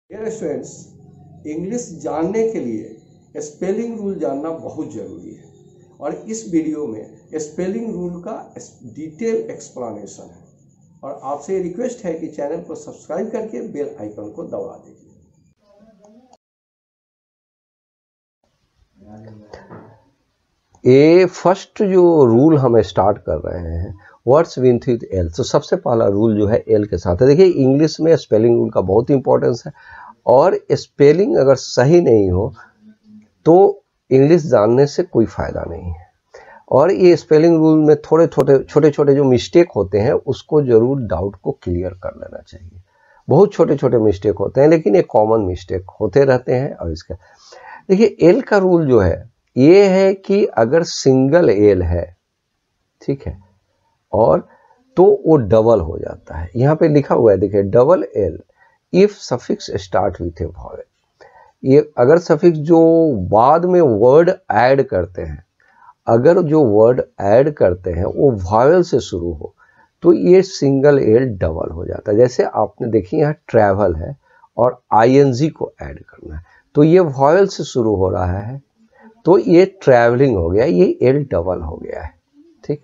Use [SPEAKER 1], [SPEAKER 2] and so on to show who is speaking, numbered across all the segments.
[SPEAKER 1] Dear students, English जानने के लिए स्पेलिंग रूल जानना बहुत ज़रूरी है और इस वीडियो में स्पेलिंग रूल का डिटेल एक्सप्लेनेशन है और आपसे रिक्वेस्ट है कि चैनल को सब्सक्राइब करके बेल आइकन को दबा दीजिए।
[SPEAKER 2] ये फर्स्ट जो रूल हम स्टार्ट कर रहे हैं वर्ड्स विथ एल। तो सबसे पहला रूल जो है एल के साथ है। देखिए इंग्लिश में स्पेलिंग रूल का बहुत इंपॉर्टेंस है और स्पेलिंग अगर सही नहीं हो तो इंग्लिश जानने से कोई फ़ायदा नहीं है। और ये स्पेलिंग रूल में छोटे छोटे जो मिस्टेक होते हैं उसको ज़रूर डाउट को क्लियर कर लेना चाहिए। बहुत छोटे छोटे मिस्टेक होते हैं लेकिन ये कॉमन मिस्टेक होते रहते हैं। और इसका देखिए एल का रूल जो है ये है कि अगर सिंगल एल है, ठीक है, और तो वो डबल हो जाता है। यहाँ पे लिखा हुआ है देखिए double L if suffix start with A vowel. ये अगर सफिक्स जो बाद में वर्ड ऐड करते हैं, अगर जो वर्ड ऐड करते हैं वो वॉवेल से शुरू हो तो ये सिंगल एल डबल हो जाता है। जैसे आपने देखिए यहाँ ट्रैवल है और आईएनजी को ऐड करना है तो ये वॉवेल से शुरू हो रहा है तो ये ट्रैवलिंग हो गया, ये एल डबल हो गया है। ठीक,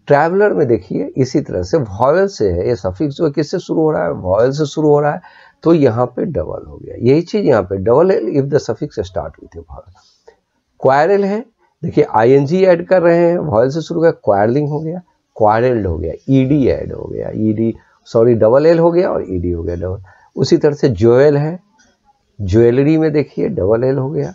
[SPEAKER 2] ट्रैवलर में देखिए इसी तरह से वॉवेल से है, ये सफिक्स जो किससे शुरू हो रहा है, वॉवेल से शुरू हो रहा है तो यहाँ पे डबल हो गया। यही चीज यहाँ पे double L if the suffix start with A vowel. Quarrel है, देखिए आईएनजी ऐड कर रहे हैं, वॉवेल से शुरू हो गया, क्वारलिंग हो गया, क्वारल्ड हो गया, ईडी ऐड हो गया, ईडी सॉरी डबल एल हो गया और ईडी हो गया डबल। उसी तरह से ज्वेल है, ज्वेलरी में देखिए डबल एल हो गया।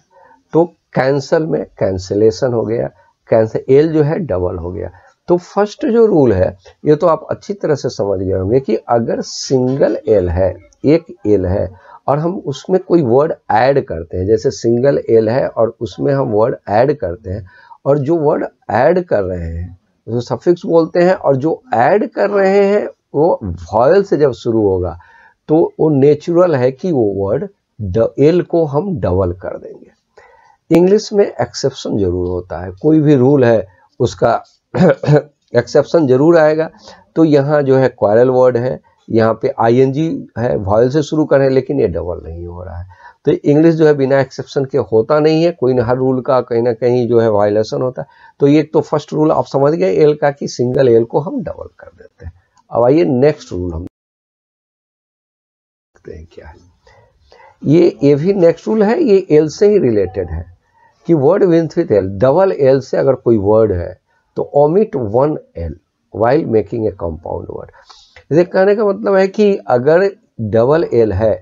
[SPEAKER 2] तो कैंसल में कैंसलेशन हो गया, कैंसल एल जो है डबल हो गया। तो फर्स्ट जो रूल है ये तो आप अच्छी तरह से समझ गए होंगे कि अगर सिंगल एल है, एक एल है और हम उसमें कोई वर्ड ऐड करते हैं, जैसे सिंगल एल है और उसमें हम वर्ड ऐड करते हैं और जो वर्ड ऐड कर रहे हैं जो सफिक्स बोलते हैं और जो ऐड कर रहे हैं वो वॉवेल से जब शुरू होगा तो वो नेचुरल है कि वो वर्ड एल को हम डबल कर देंगे। इंग्लिश में एक्सेप्शन जरूर होता है, कोई भी रूल है उसका एक्सेप्शन जरूर आएगा। तो यहाँ जो है क्वारल वर्ड है, यहाँ पे आईएनजी है, वॉवेल से शुरू करें लेकिन ये डबल नहीं हो रहा है। तो इंग्लिश जो है बिना एक्सेप्शन के होता नहीं है, कोई ना हर रूल का कहीं ना कहीं जो है वायलेशन होता है। तो ये तो फर्स्ट रूल आप समझ गए एल का कि सिंगल एल को हम डबल कर देते हैं। अब आइए नेक्स्ट रूल हम देखते हैं क्या है। ये भी नेक्स्ट रूल है, ये एल से ही रिलेटेड है कि word with L, double L से अगर कोई वर्ड है तो omit one L while making a compound word. ये कहने का मतलब है कि अगर डबल एल है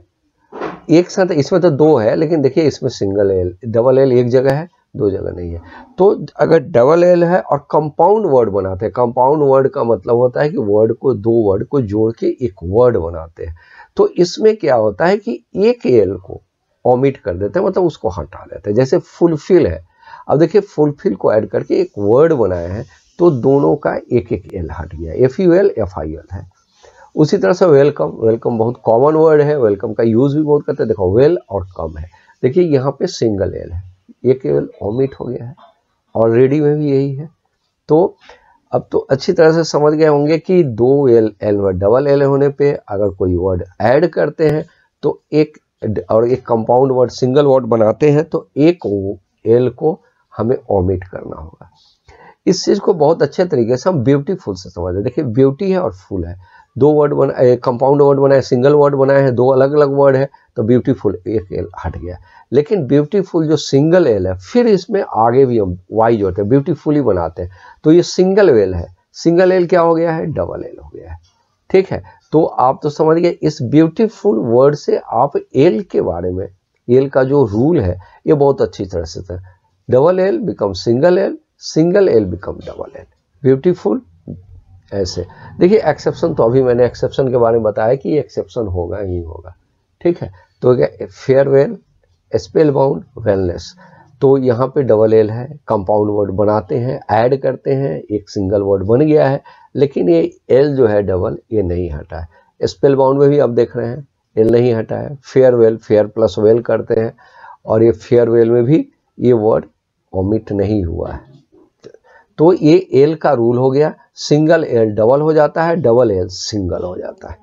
[SPEAKER 2] एक साथ, इसमें तो दो है लेकिन देखिए इसमें सिंगल एल, डबल एल एक जगह है दो जगह नहीं है। तो अगर डबल एल है और कंपाउंड वर्ड बनाते हैं, कंपाउंड वर्ड का मतलब होता है कि वर्ड को दो वर्ड को जोड़ के एक वर्ड बनाते हैं। तो इसमें क्या होता है कि एक एल को ओमिट कर देते हैं, मतलब उसको हटा देते हैं। जैसे फुलफिल है, अब देखिए फुलफिल को ऐड करके एक वर्ड बनाए हैं तो दोनों का एक एक एल हट गया, FUL FIL है। उसी तरह से वेलकम, वेलकम बहुत कॉमन वर्ड है, वेलकम का यूज भी बहुत करते हैं। देखो वेल और कम है, देखिए यहाँ पे सिंगल एल है, एक एल ओमिट हो गया है, ऑलरेडी में भी यही है। तो अब तो अच्छी तरह से समझ गए होंगे कि दो एल डबल एल होने पे अगर कोई वर्ड ऐड करते हैं तो एक और एक कंपाउंड वर्ड सिंगल वर्ड बनाते हैं तो एक एल को हमें ओमिट करना होगा। इस चीज को बहुत अच्छे तरीके से हम ब्यूटीफुल से समझ रहे। देखिए ब्यूटी है और फुल है, दो वर्ड बनाए, कंपाउंड वर्ड बनाए, सिंगल वर्ड बनाए हैं, दो अलग अलग वर्ड है तो ब्यूटीफुल एक एल हट गया। लेकिन ब्यूटीफुल जो सिंगल एल है फिर इसमें आगे भी हम वाई जोड़ते हैं, ब्यूटीफुली बनाते हैं तो ये सिंगल एल है, सिंगल एल क्या हो गया है, डबल एल हो गया है। ठीक है, तो आप तो समझ गए इस ब्यूटीफुल वर्ड से आप एल के बारे में, एल का जो रूल है ये बहुत अच्छी तरह से था। Double L become single L, single L become double L, beautiful ऐसे। देखिए एक्सेप्शन तो अभी मैंने एक्सेप्शन के बारे में बताया कि एक्सेप्शन होगा ही होगा। ठीक है, तो क्या फेयरवेल, स्पेल बाउंड, वेलनेस, तो यहाँ पे डबल एल है, कंपाउंड वर्ड बनाते हैं, ऐड करते हैं, एक सिंगल वर्ड बन गया है लेकिन ये एल जो है डबल ये नहीं हटा है। स्पेल बाउंड में भी आप देख रहे हैं एल नहीं हटा है। फेयरवेल, फेयर प्लस वेल करते हैं और ये फेयरवेल में भी ये वर्ड ओमिट नहीं हुआ है। तो ये एल का रूल हो गया, सिंगल एल डबल हो जाता है, डबल एल सिंगल हो जाता है।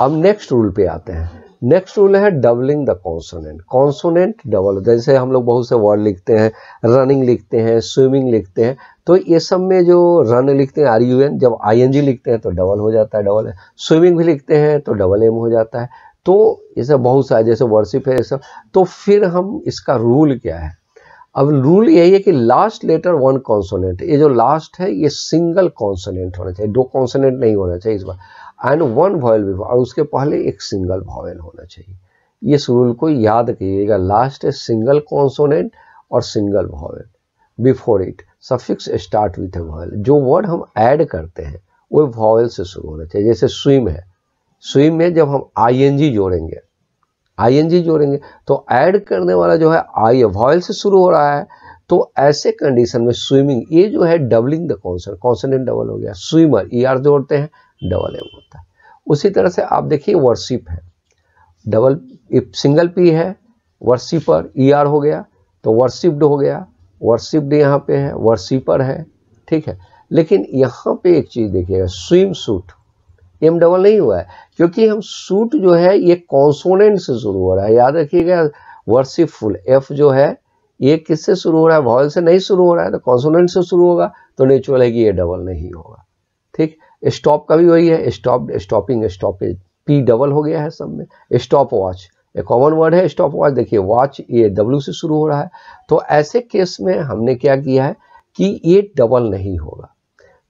[SPEAKER 2] अब नेक्स्ट रूल पे आते हैं। नेक्स्ट रूल है doubling the consonant. Consonant double, जैसे हम लोग बहुत से वर्ड लिखते हैं, रनिंग लिखते हैं, स्विमिंग लिखते हैं, तो ये सब में जो रन लिखते हैं RUN, जब ING लिखते हैं तो डबल हो जाता है, डबल है। स्विमिंग भी लिखते हैं तो डबल M हो जाता है। तो ये सब बहुत सारे, जैसे वर्शिप है ये सब। तो फिर हम इसका रूल क्या है? अब रूल यही है कि लास्ट लेटर वन कॉन्सोनेंट, ये जो लास्ट है ये सिंगल कॉन्सोनेंट होना चाहिए, दो कॉन्सोनेंट नहीं होना चाहिए इस बार, एंड वन वॉयल बिफोर, और उसके पहले एक सिंगल वॉयल होना चाहिए। इस रूल को याद कीजिएगा, लास्ट है सिंगल कॉन्सोनेंट और single vial, before it suffix start with A vial. जो वर्ड हम ऐड करते हैं वो वॉयल से शुरू होना चाहिए। जैसे स्विम है, स्विम में जब हम ING जोड़ेंगे तो ऐड करने वाला जो है आई वॉयल से शुरू हो रहा है, तो ऐसे कंडीशन में स्विमिंग, ये जो है डबलिंग द कॉन्सोनेंट डबल हो गया। स्विमर ER जोड़ते हैं, डबल M होता है। उसी तरह से आप देखिए वर्शिप है, डबल सिंगल P है, वर्शिपर ER हो गया तो वर्शिप्ड हो गया, वर्शिप्ड यहाँ पे है, वर्शिपर है, ठीक है। लेकिन यहाँ पे एक चीज देखिएगा, स्विम सूट M डबल नहीं हुआ है, क्योंकि हम सूट जो है ये कॉन्सोनेंट से शुरू हो रहा है, याद रखिएगा। वर्शिपफुल F जो है ये किससे शुरू हो रहा है? वॉयल से नहीं शुरू हो रहा है, तो कॉन्सोनेंट से शुरू होगा, तो नेचुरल है कि ये डबल नहीं होगा, ठीक। स्टॉप का भी वही है, stop, stopping, stoppage, P double हो गया है सब में। स्टॉप वॉच एक कॉमन वर्ड है, स्टॉप वॉच, देखिए वॉच ये W से शुरू हो रहा है, तो ऐसे केस में हमने क्या किया है कि ये डबल नहीं होगा।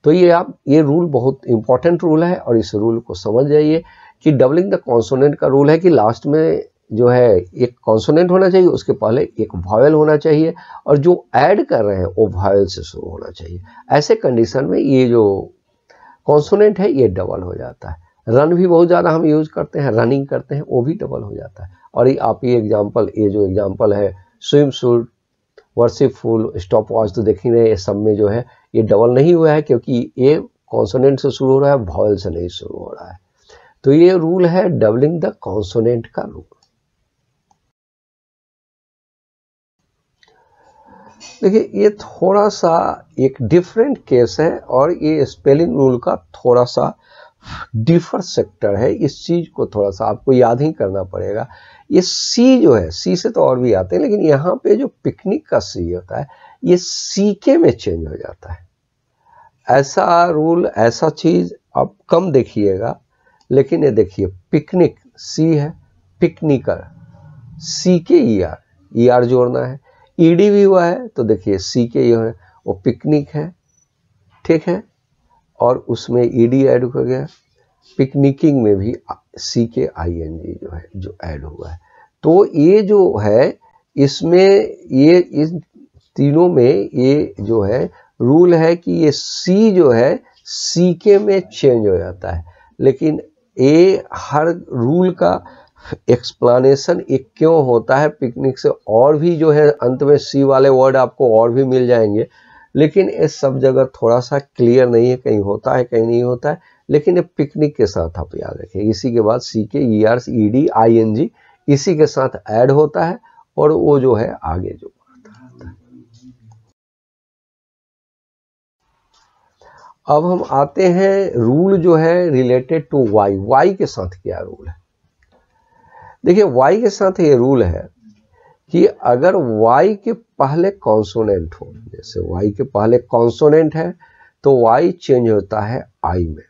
[SPEAKER 2] तो ये रूल बहुत इंपॉर्टेंट रूल है, और इस रूल को समझ जाइए कि डबलिंग द कॉन्सोनेंट का रूल है कि लास्ट में जो है एक कॉन्सोनेंट होना चाहिए, उसके पहले एक वॉयल होना चाहिए, और जो ऐड कर रहे हैं वो वॉयल से शुरू होना चाहिए। ऐसे कंडीशन में ये जो कॉन्सोनेंट है ये डबल हो जाता है। रन भी बहुत ज़्यादा हम यूज करते हैं, रनिंग करते हैं, वो भी डबल हो जाता है। और ये आप ये जो एग्जाम्पल है, swim suit, worshipful, stop watch, तो देखेंगे ये सब में जो है ये डबल नहीं हुआ है, क्योंकि ये कॉन्सोनेंट से शुरू हो रहा है, वॉयल से नहीं शुरू हो रहा है। तो ये रूल है डबलिंग द कॉन्सोनेंट का रूल। देखिए ये थोड़ा सा एक डिफरेंट केस है, और ये स्पेलिंग रूल का थोड़ा सा डिफर सेक्टर है। इस चीज को थोड़ा सा आपको याद ही करना पड़ेगा। ये C जो है, C से तो और भी आते हैं, लेकिन यहाँ पे जो पिकनिक का C होता है ये CK में चेंज हो जाता है। ऐसा रूल, ऐसा चीज आप कम देखिएगा, लेकिन ये देखिए पिकनिक C है, पिकनिकर CK ER जोड़ना है, ED भी हुआ है, तो देखिए CK है, वो पिकनिक है, ठीक है, और उसमें ED ऐड हो गया। पिकनिकिंग में भी CK ING जो है जो ऐड हुआ है। तो ये जो है इसमें ये इस तीनों में ये जो है रूल है कि ये C जो है CK में चेंज हो जाता है। लेकिन ये हर रूल का एक्सप्लेनेशन एक क्यों होता है, पिकनिक से और भी जो है अंत में C वाले वर्ड आपको और भी मिल जाएंगे, लेकिन ये सब जगह थोड़ा सा क्लियर नहीं है, कहीं होता है कहीं नहीं होता है। लेकिन ये पिकनिक के साथ आप याद रखिए, इसी के बाद CK ER ED ING इसी के साथ ऐड होता है, और वो जो है आगे जो बढ़ता रहता है। अब हम आते हैं रूल जो है रिलेटेड टू Y के साथ क्या रूल है। देखिए Y के साथ ये रूल है कि अगर Y के पहले कॉन्सोनेंट हो, जैसे Y के पहले कॉन्सोनेंट है तो Y चेंज होता है I में,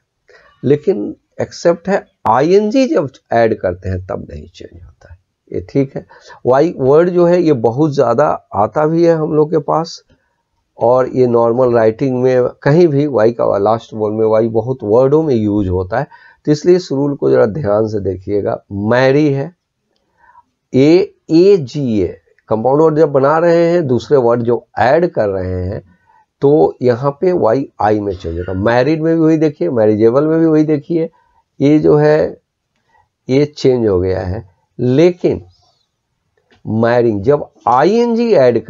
[SPEAKER 2] लेकिन एक्सेप्ट है ING जब ऐड करते हैं तब नहीं चेंज होता है। ये ठीक है। Y वर्ड जो है ये बहुत ज़्यादा आता भी है हम लोग के पास, और ये नॉर्मल राइटिंग में कहीं भी Y का लास्ट वर्ड में Y बहुत वर्डों में यूज होता है। तो इसलिए इस रूल को जरा ध्यान से देखिएगा। मैरी है, AGA कंपाउंड वर्ड जब बना रहे हैं, दूसरे वर्ड जो ऐड कर रहे हैं, तो यहाँ पे Y I में चेंज होगा। मैरिड में भी वही देखिए, मैरिजेबल में भी वही देखिए, ये जो है ये चेंज हो गया है। लेकिन मैरिंग जब ING ऐड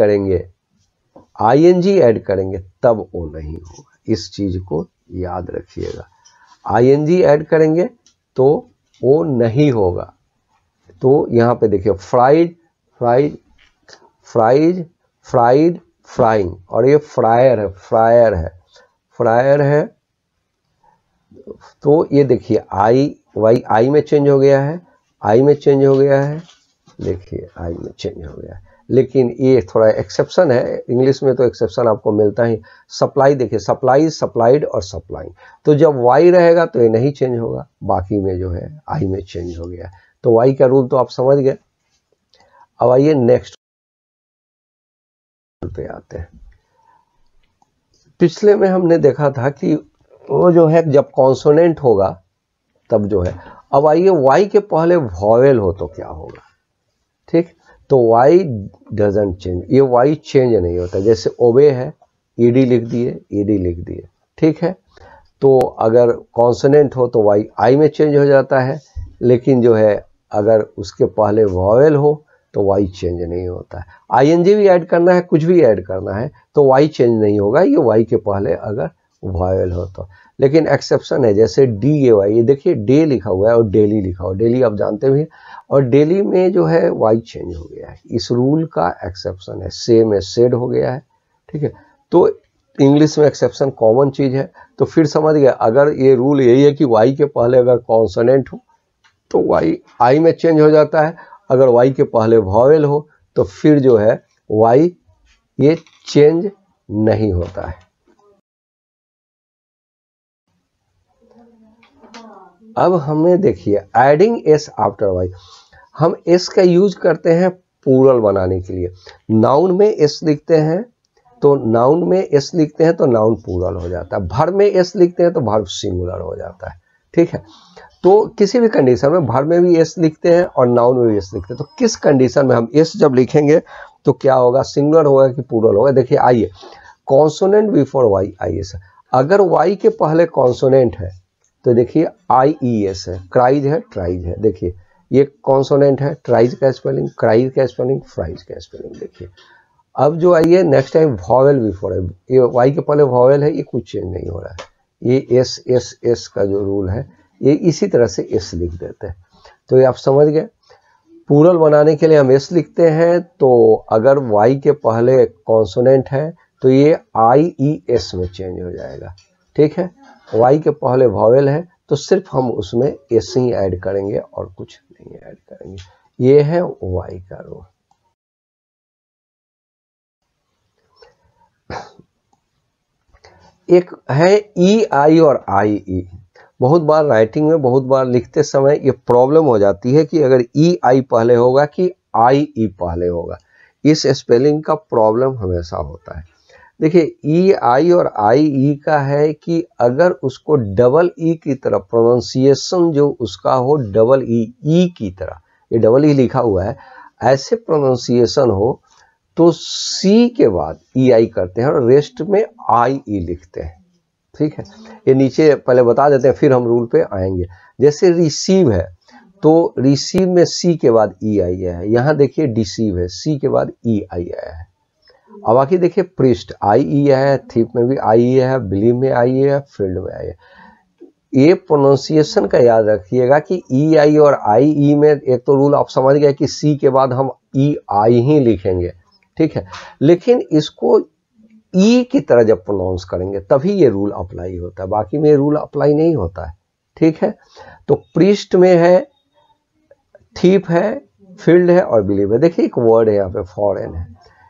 [SPEAKER 2] करेंगे तब वो नहीं होगा। इस चीज को याद रखिएगा, ING ऐड करेंगे तो वो नहीं होगा। तो यहाँ पे देखिए फ्राइड, फ्राइंग, और ये फ्रायर है। तो ये देखिए वाई आई में चेंज हो गया है, आई में चेंज हो गया है, देखिए आई में चेंज हो गया है। लेकिन ये थोड़ा एक्सेप्शन है, इंग्लिश में तो एक्सेप्शन आपको मिलता ही। सप्लाई देखिए, सप्लाई, सप्लाइड और सप्लाइंग, तो जब वाई रहेगा तो ये नहीं चेंज होगा, बाकी में जो है आई में चेंज हो गया। तो वाई का रूल तो आप समझ गए। अब आइए नेक्स्ट पे आते हैं। पिछले में हमने देखा था कि वो जो है जब कॉन्सोनेंट होगा तब जो है, अब आइए वाई के पहले वॉवेल हो तो क्या होगा, ठीक। तो वाई डजंट चेंज, ये वाई चेंज नहीं होता। जैसे ओबे है, ईडी लिख दिए, ईडी लिख दिए, ठीक है। तो अगर कॉन्सोनेंट हो तो वाई आई में चेंज हो जाता है, लेकिन जो है अगर उसके पहले वॉवेल हो तो वाई चेंज नहीं होता है। आईएनजी भी ऐड करना है, कुछ भी ऐड करना है तो वाई चेंज नहीं होगा, ये वाई के पहले अगर वॉवेल हो तो। लेकिन एक्सेप्शन है, जैसे डी ए वाई, ये देखिए डे लिखा हुआ है और डेली लिखा हुआ है, डेली आप जानते भी हैं, और डेली में जो है वाई चेंज हो गया है, इस रूल का एक्सेप्शन है। से में सेड हो गया है, ठीक है। तो इंग्लिश में एक्सेप्शन कॉमन चीज है। तो फिर समझ गया, अगर ये रूल यही है कि वाई के पहले अगर कॉन्सोनेंट हो तो वाई आई में चेंज हो जाता है, अगर वाई के पहले वॉवेल हो तो फिर जो है वाई ये चेंज नहीं होता है। अब हमें देखिए एडिंग एस आफ्टर वाई, हम एस का यूज करते हैं प्लूरल बनाने के लिए। नाउन में एस लिखते हैं तो नाउन में एस लिखते हैं तो नाउन प्लूरल हो जाता है, भर में एस लिखते हैं तो भर सिंगुलर हो जाता है, ठीक है। तो किसी भी कंडीशन में भर में भी एस लिखते हैं और नाउन में भी एस लिखते हैं, तो किस कंडीशन में हम एस जब लिखेंगे तो क्या होगा, सिंगुलर होगा कि प्लूरल होगा। देखिए आइए, consonant before Y I S, अगर वाई के पहले कॉन्सोनेंट है तो देखिए आई ई एस है, क्राइज है, ट्राइज है। देखिए ये कॉन्सोनेंट है, ट्राइज का स्पेलिंग, क्राइज का स्पेलिंग, फ्राइज का स्पेलिंग। देखिए अब जो आइए नेक्स्ट टाइम वॉवेल बिफोर है, ये वाई के पहले वॉवेल है, ये कुछ चेंज नहीं हो रहा है, ये एस एस एस का जो रूल है ये इसी तरह से एस लिख देते हैं। तो ये आप समझ गए, प्लूरल बनाने के लिए हम एस लिखते हैं, तो अगर वाई के पहले कॉन्सोनेंट है तो ये आई ई एस में चेंज हो जाएगा, ठीक है। वाई के पहले वॉवेल है तो सिर्फ हम उसमें एस ही ऐड करेंगे और कुछ नहीं ऐड करेंगे। ये है वाई का रूल। एक है ई आई और आई ई। बहुत बार राइटिंग में, बहुत बार लिखते समय ये प्रॉब्लम हो जाती है कि अगर ई आई पहले होगा कि आई ई पहले होगा, इस स्पेलिंग का प्रॉब्लम हमेशा होता है। देखिए ई आई और आई ई का है कि अगर उसको डबल ई की तरह प्रोनाउंसिएशन जो उसका हो डबल ई की तरह, ये डबल ई लिखा हुआ है, ऐसे प्रोनाउंसिएशन हो तो सी के बाद ई आई करते हैं और रेस्ट में आई ई लिखते हैं, ठीक है। ये नीचे पहले बता देते हैं फिर हम रूल पे आएंगे। जैसे रिसीव है तो रिसीव में सी के बाद ई आई है, यहाँ देखिए डिसीव है, सी के बाद ई आई आया है। अब बाकी देखिए प्रिस्ट आई ई है, थीप में भी आई ई है, बिलीव में आई है, फील्ड में आई है। ये प्रोनाउंसिएशन का याद रखिएगा कि ई आई और आई ई में एक तो रूल आप समझ गए कि सी के बाद हम ई आई ही लिखेंगे, ठीक है। लेकिन इसको ई की तरह जब प्रोनाउंस करेंगे तभी ये रूल अप्लाई होता है, बाकी में ये रूल अप्लाई नहीं होता है, ठीक है। तो प्रिस्ट में है, थीप है, फील्ड है और बिलीव है। देखिए एक वर्ड है यहाँ पे फॉरेन है,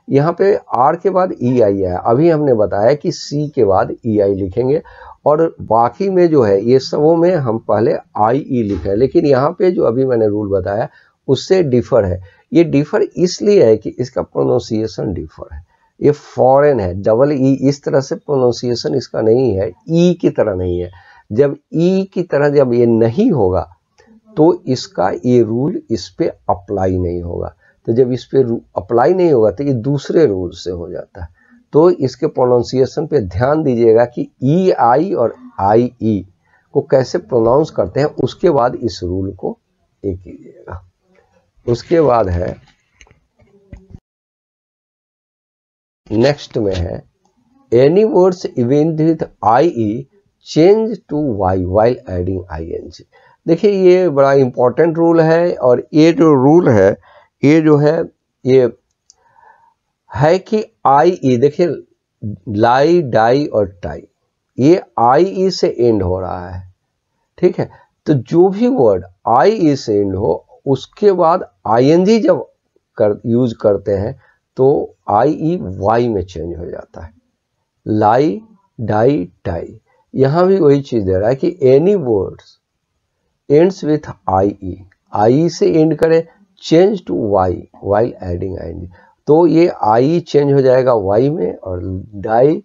[SPEAKER 2] यहाँ पे आर के बाद ई आई है। अभी हमने बताया कि सी के बाद ई आई लिखेंगे और बाकी में जो है ये सबों में हम पहले आई ई लिखे, लेकिन यहाँ पे जो अभी मैंने रूल बताया उससे डिफर है। ये डिफर इसलिए है कि इसका प्रोनाउंसिएशन डिफर है, ये फॉरेन है, डबल ई इस तरह से प्रोनाउंसिएशन इसका नहीं है, ई की तरह नहीं है। जब ई की तरह जब ये नहीं होगा तो इसका ये रूल इस पे अप्लाई नहीं होगा, तो जब इस पे अप्लाई नहीं होगा तो ये दूसरे रूल से हो जाता है। तो इसके प्रोनाउंसिएशन पे ध्यान दीजिएगा कि ई आई और आई ई को कैसे प्रोनाउंस करते हैं, उसके बाद इस रूल को एक कीजिएगा। उसके बाद है नेक्स्ट में है any words event with I E change to Y while adding I N G. देखिए ये बड़ा इंपॉर्टेंट रूल है और ये जो रूल है ये जो है ये है कि आई ई, देखिए लाई, डाई और टाई, ये आई ई से एंड हो रहा है, ठीक है। तो जो भी वर्ड आई ई से एंड हो उसके बाद आईएनजी जब यूज करते हैं तो आई ई वाई में चेंज हो जाता है। लाई, डाई, टाई, यहां भी वही चीज दे रहा है कि any words ends with I से एंड करे change to Y while adding I N G, तो ये आई चेंज हो जाएगा वाई में, और डाई,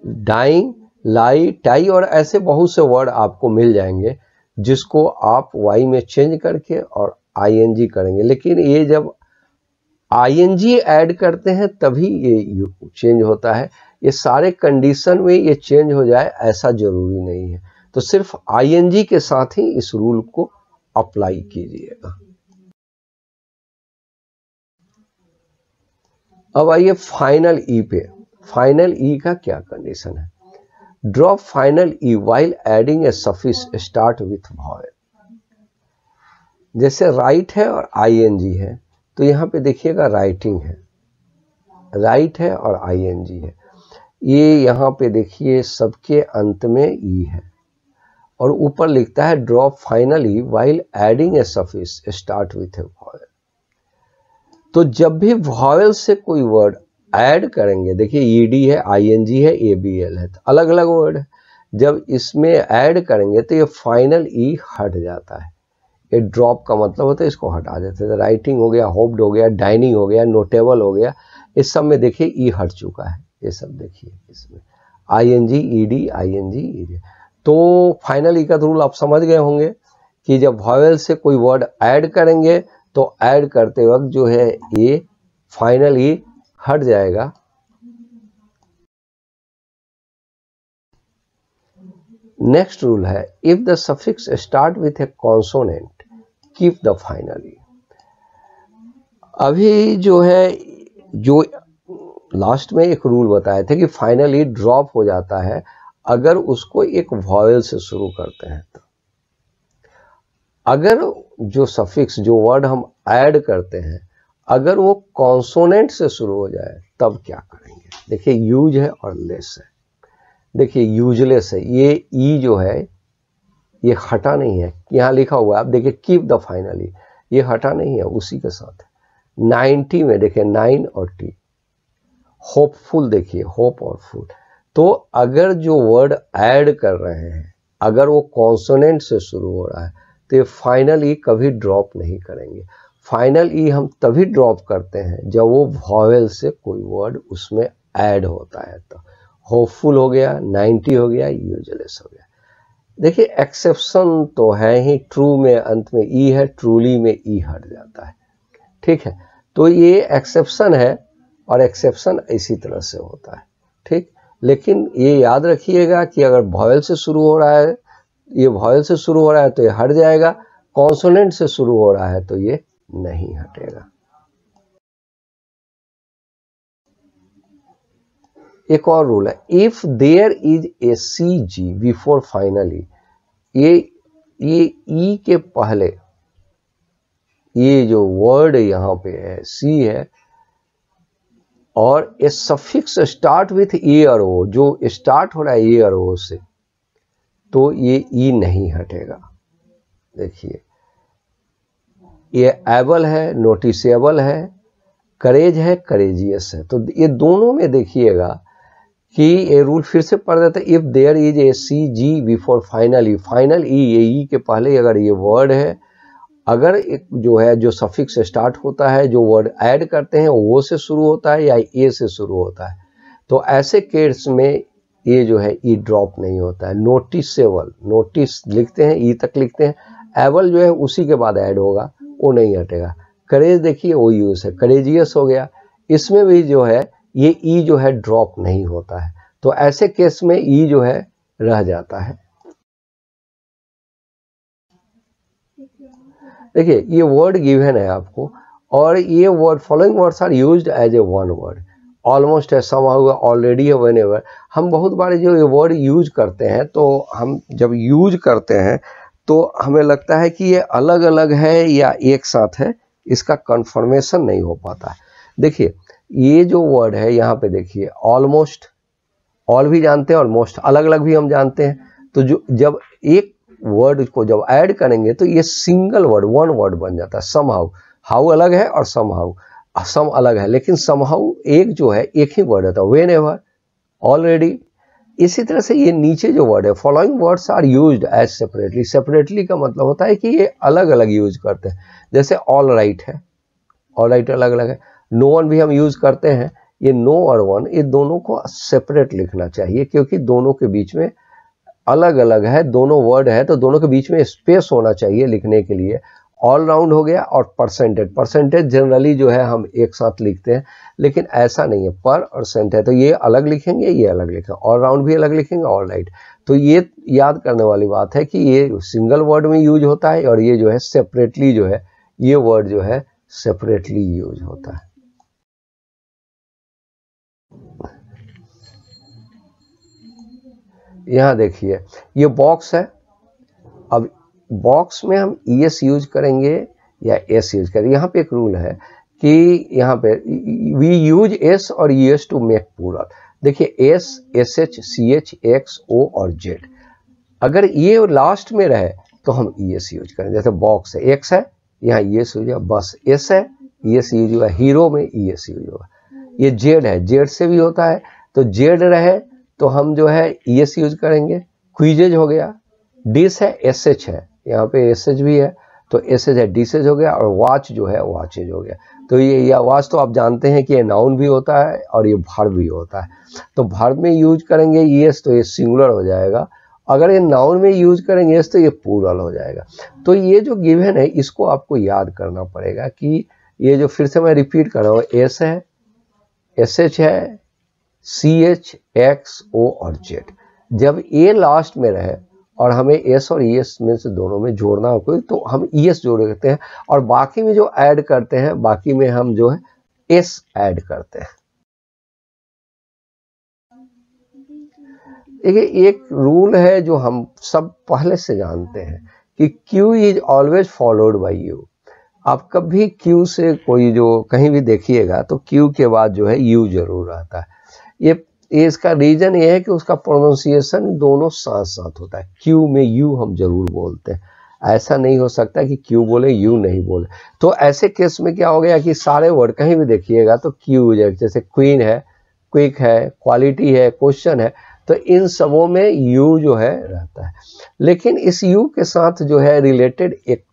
[SPEAKER 2] डाइंग, लाई, टाई और ऐसे बहुत से वर्ड आपको मिल जाएंगे जिसको आप वाई में चेंज करके और आईएनजी करेंगे। लेकिन ये जब आईएनजी ऐड करते हैं तभी ये चेंज होता है। ये सारे कंडीशन में ये चेंज हो जाए ऐसा जरूरी नहीं है, तो सिर्फ आईएनजी के साथ ही इस रूल को अप्लाई कीजिएगा। अब आइए फाइनल ई पे। फाइनल ई का क्या कंडीशन है? Drop final E while adding A suffix start with vowel. जैसे राइट है और आईएनजी है, तो यहाँ पे देखिएगा राइटिंग है, राइट है और आईएनजी है। ये यहाँ पे देखिए सबके अंत में ई है और ऊपर लिखता है drop finally while adding A suffix start with A vowel. तो जब भी वॉवेल से कोई वर्ड ऐड करेंगे, देखिए ईडी है, आईएनजी है, एबीएल है, तो अलग अलग वर्ड है, जब इसमें ऐड करेंगे तो ये फाइनल ई हट जाता है। ये ड्रॉप का मतलब होता है इसको हटा देते हैं। राइटिंग हो गया, होप्ड हो गया, डाइनिंग हो गया, नोटेबल हो गया, इस सब में देखिए ई हट चुका है। ये सब देखिए इसमें आईएनजी, ईडी, आईएनजी, ईडी। तो फाइनल ई का रूल आप समझ गए होंगे कि जब वॉवेल से कोई वर्ड ऐड करेंगे तो ऐड करते वक्त जो है ये फाइनल ई हट जाएगा। नेक्स्ट रूल है if the suffix start with a consonant keep the final E. अभी जो है जो लास्ट में एक रूल बताए थे कि फाइनल ई ड्रॉप हो जाता है अगर उसको एक वॉवेल से शुरू करते हैं। तो अगर जो सफिक्स जो वर्ड हम ऐड करते हैं अगर वो कॉन्सोनेंट से शुरू हो जाए तब क्या करेंगे? देखिए यूज है और लेस है। देखिए यूजलेस है, ये ई जो है ये हटा नहीं है, यहाँ लिखा हुआ है आप देखिए कीप द फाइनली, ये हटा नहीं है, उसी के साथ है। 90 में देखिए 9 और टी। होपफुल देखिए होप और फुल। तो अगर जो वर्ड ऐड कर रहे हैं अगर वो कॉन्सोनेंट से शुरू हो रहा है तो ये फाइनल ई कभी ड्रॉप नहीं करेंगे। फाइनल ई हम तभी ड्रॉप करते हैं जब वो वॉवेल से कोई वर्ड उसमें ऐड होता है। तो होपफुल हो गया, 90 हो गया, यूजलेस हो गया। देखिए एक्सेप्शन तो है ही, ट्रू में अंत में ई है, ट्रूली में ई हट जाता है। ठीक है, तो ये एक्सेप्शन है और एक्सेप्शन इसी तरह से होता है। ठीक, लेकिन ये याद रखिएगा कि अगर वॉवेल से शुरू हो रहा है, ये वॉवेल से शुरू हो रहा है तो ये हट जाएगा, कॉन्सोनेंट से शुरू हो रहा है तो ये नहीं हटेगा। एक और रूल है if there is a C G before finally. ये ई के पहले ये जो वर्ड यहां पे है सी है और ए सफिक्स स्टार्ट विथ ए और ओ, जो स्टार्ट हो रहा है ए और ओ से, तो ये ई नहीं हटेगा। देखिए ये एबल है, नोटिसेबल है, करेज है, करेजियस है। तो ये दोनों में देखिएगा कि ये रूल फिर से पढ़ देते हैं if there is a C G before final E. Final E, ये ई के पहले अगर ये वर्ड है, अगर एक जो है जो सफिक्स स्टार्ट होता है, जो वर्ड ऐड करते हैं वो से शुरू होता है या ए से शुरू होता है, तो ऐसे केस में ये जो है ई ड्रॉप नहीं होता है। नोटिसेबल, नोटिस लिखते हैं ई तक लिखते हैं, एबल जो है उसी के बाद ऐड होगा, वो नहीं हटेगा। करेज देखिए वो यूज है, करेजियस हो गया, इसमें भी जो है ये ई जो है ड्रॉप नहीं होता है। तो ऐसे केस में ई जो है रह जाता है। देखिए ये वर्ड गिवन है आपको और ये word following words are used as a one word, almost है, समहाउ, ऑलरेडी है, व्हेनेवर। हम बहुत बार जो ये वर्ड यूज करते हैं तो हम जब यूज करते हैं तो हमें लगता है कि ये अलग अलग है या एक साथ है, इसका कंफर्मेशन नहीं हो पाता है। देखिए ये जो वर्ड है यहाँ पे देखिए ऑलमोस्ट, ऑल भी जानते हैं और मोस्ट, अलग अलग भी हम जानते हैं। तो जो जब एक वर्ड को जब ऐड करेंगे तो ये सिंगल वर्ड, वन वर्ड बन जाता है। समहाउ, हाउ अलग है और समहाउ, सम अलग है, लेकिन समहाउ एक जो है एक ही वर्ड होता है, व्हेन एवर, ऑलरेडी। इसी तरह से ये नीचे जो वर्ड है, following words are used as separately. Separately का मतलब होता है कि ये अलग अलग यूज करते हैं। जैसे ऑल राइट है, ऑल राइट अलग अलग है। नो वन भी हम यूज करते हैं। ये नो और वन, ये दोनों को सेपरेट लिखना चाहिए, क्योंकि दोनों के बीच में अलग अलग है, दोनों वर्ड है, तो दोनों के बीच में स्पेस होना चाहिए लिखने के लिए। ऑल राउंड हो गया और परसेंटेज। परसेंटेज जनरली जो है हम एक साथ लिखते हैं, लेकिन ऐसा नहीं है, पर और सेंट है, तो ये अलग लिखेंगे, ये अलग लिखेंगे, ऑल राउंड भी अलग लिखेंगे, ऑल राइट। तो ये याद करने वाली बात है कि ये सिंगल वर्ड में यूज होता है और ये जो है सेपरेटली जो है, ये वर्ड जो है सेपरेटली यूज होता है। यहाँ देखिए ये बॉक्स है। अब बॉक्स में हम ES यूज करेंगे या S यूज करेंगे। यहाँ पे एक रूल है कि यहाँ पे वी यूज S और ES टू मेक प्लूरल। देखिए S, SH, CH, X, O और Z, अगर ये लास्ट में रहे तो हम ES यूज करें। जैसे बॉक्स है, X है, यहाँ ES यूज है, बस S है, ES यूज हुआ, हीरो में ES यूज होगा। ये Z है, Z से भी होता है, तो Z रहे तो हम जो है ES यूज करेंगे। क्विजेज हो गया, डिश है, SH है, यहाँ पे SH भी है, तो SH है, डिशेज हो गया, और वॉच जो है वॉचेज हो गया। तो ये वॉच तो आप जानते हैं कि ये नाउन भी होता है और ये वर्ब भी होता है। तो वर्ब में यूज करेंगे ES तो ये सिंगुलर हो जाएगा, अगर ये नाउन में यूज करेंगे S तो ये प्लूरल हो जाएगा। तो ये जो गिवन है इसको आपको याद करना पड़ेगा कि ये जो, फिर से मैं रिपीट कर रहा हूँ, S है, SH है, CH, X, O और Z। जब A लास्ट में रहे और हमें S और ES में से दोनों में जोड़ना हो कोई, तो हम ES जोड़ देते हैं, और बाकी में जो ऐड करते हैं, बाकी में हम जो है S ऐड करते हैं। देखिए एक रूल है जो हम सब पहले से जानते हैं कि Q is always followed by U। आप कभी Q से कोई जो कहीं भी देखिएगा तो Q के बाद जो है U जरूर आता है। ये इसका रीजन ये है कि उसका प्रोनाउंसिएशन दोनों साथ साथ होता है। Q में U हम जरूर बोलते हैं, ऐसा नहीं हो सकता कि Q बोले U नहीं बोले। तो ऐसे केस में क्या हो गया कि सारे वर्ड कहीं भी देखिएगा तो Q, जैसे क्वीन है, क्विक है, क्वालिटी है, क्वेश्चन है, तो इन सबों में U जो है रहता है। लेकिन इस U के साथ जो है रिलेटेड एक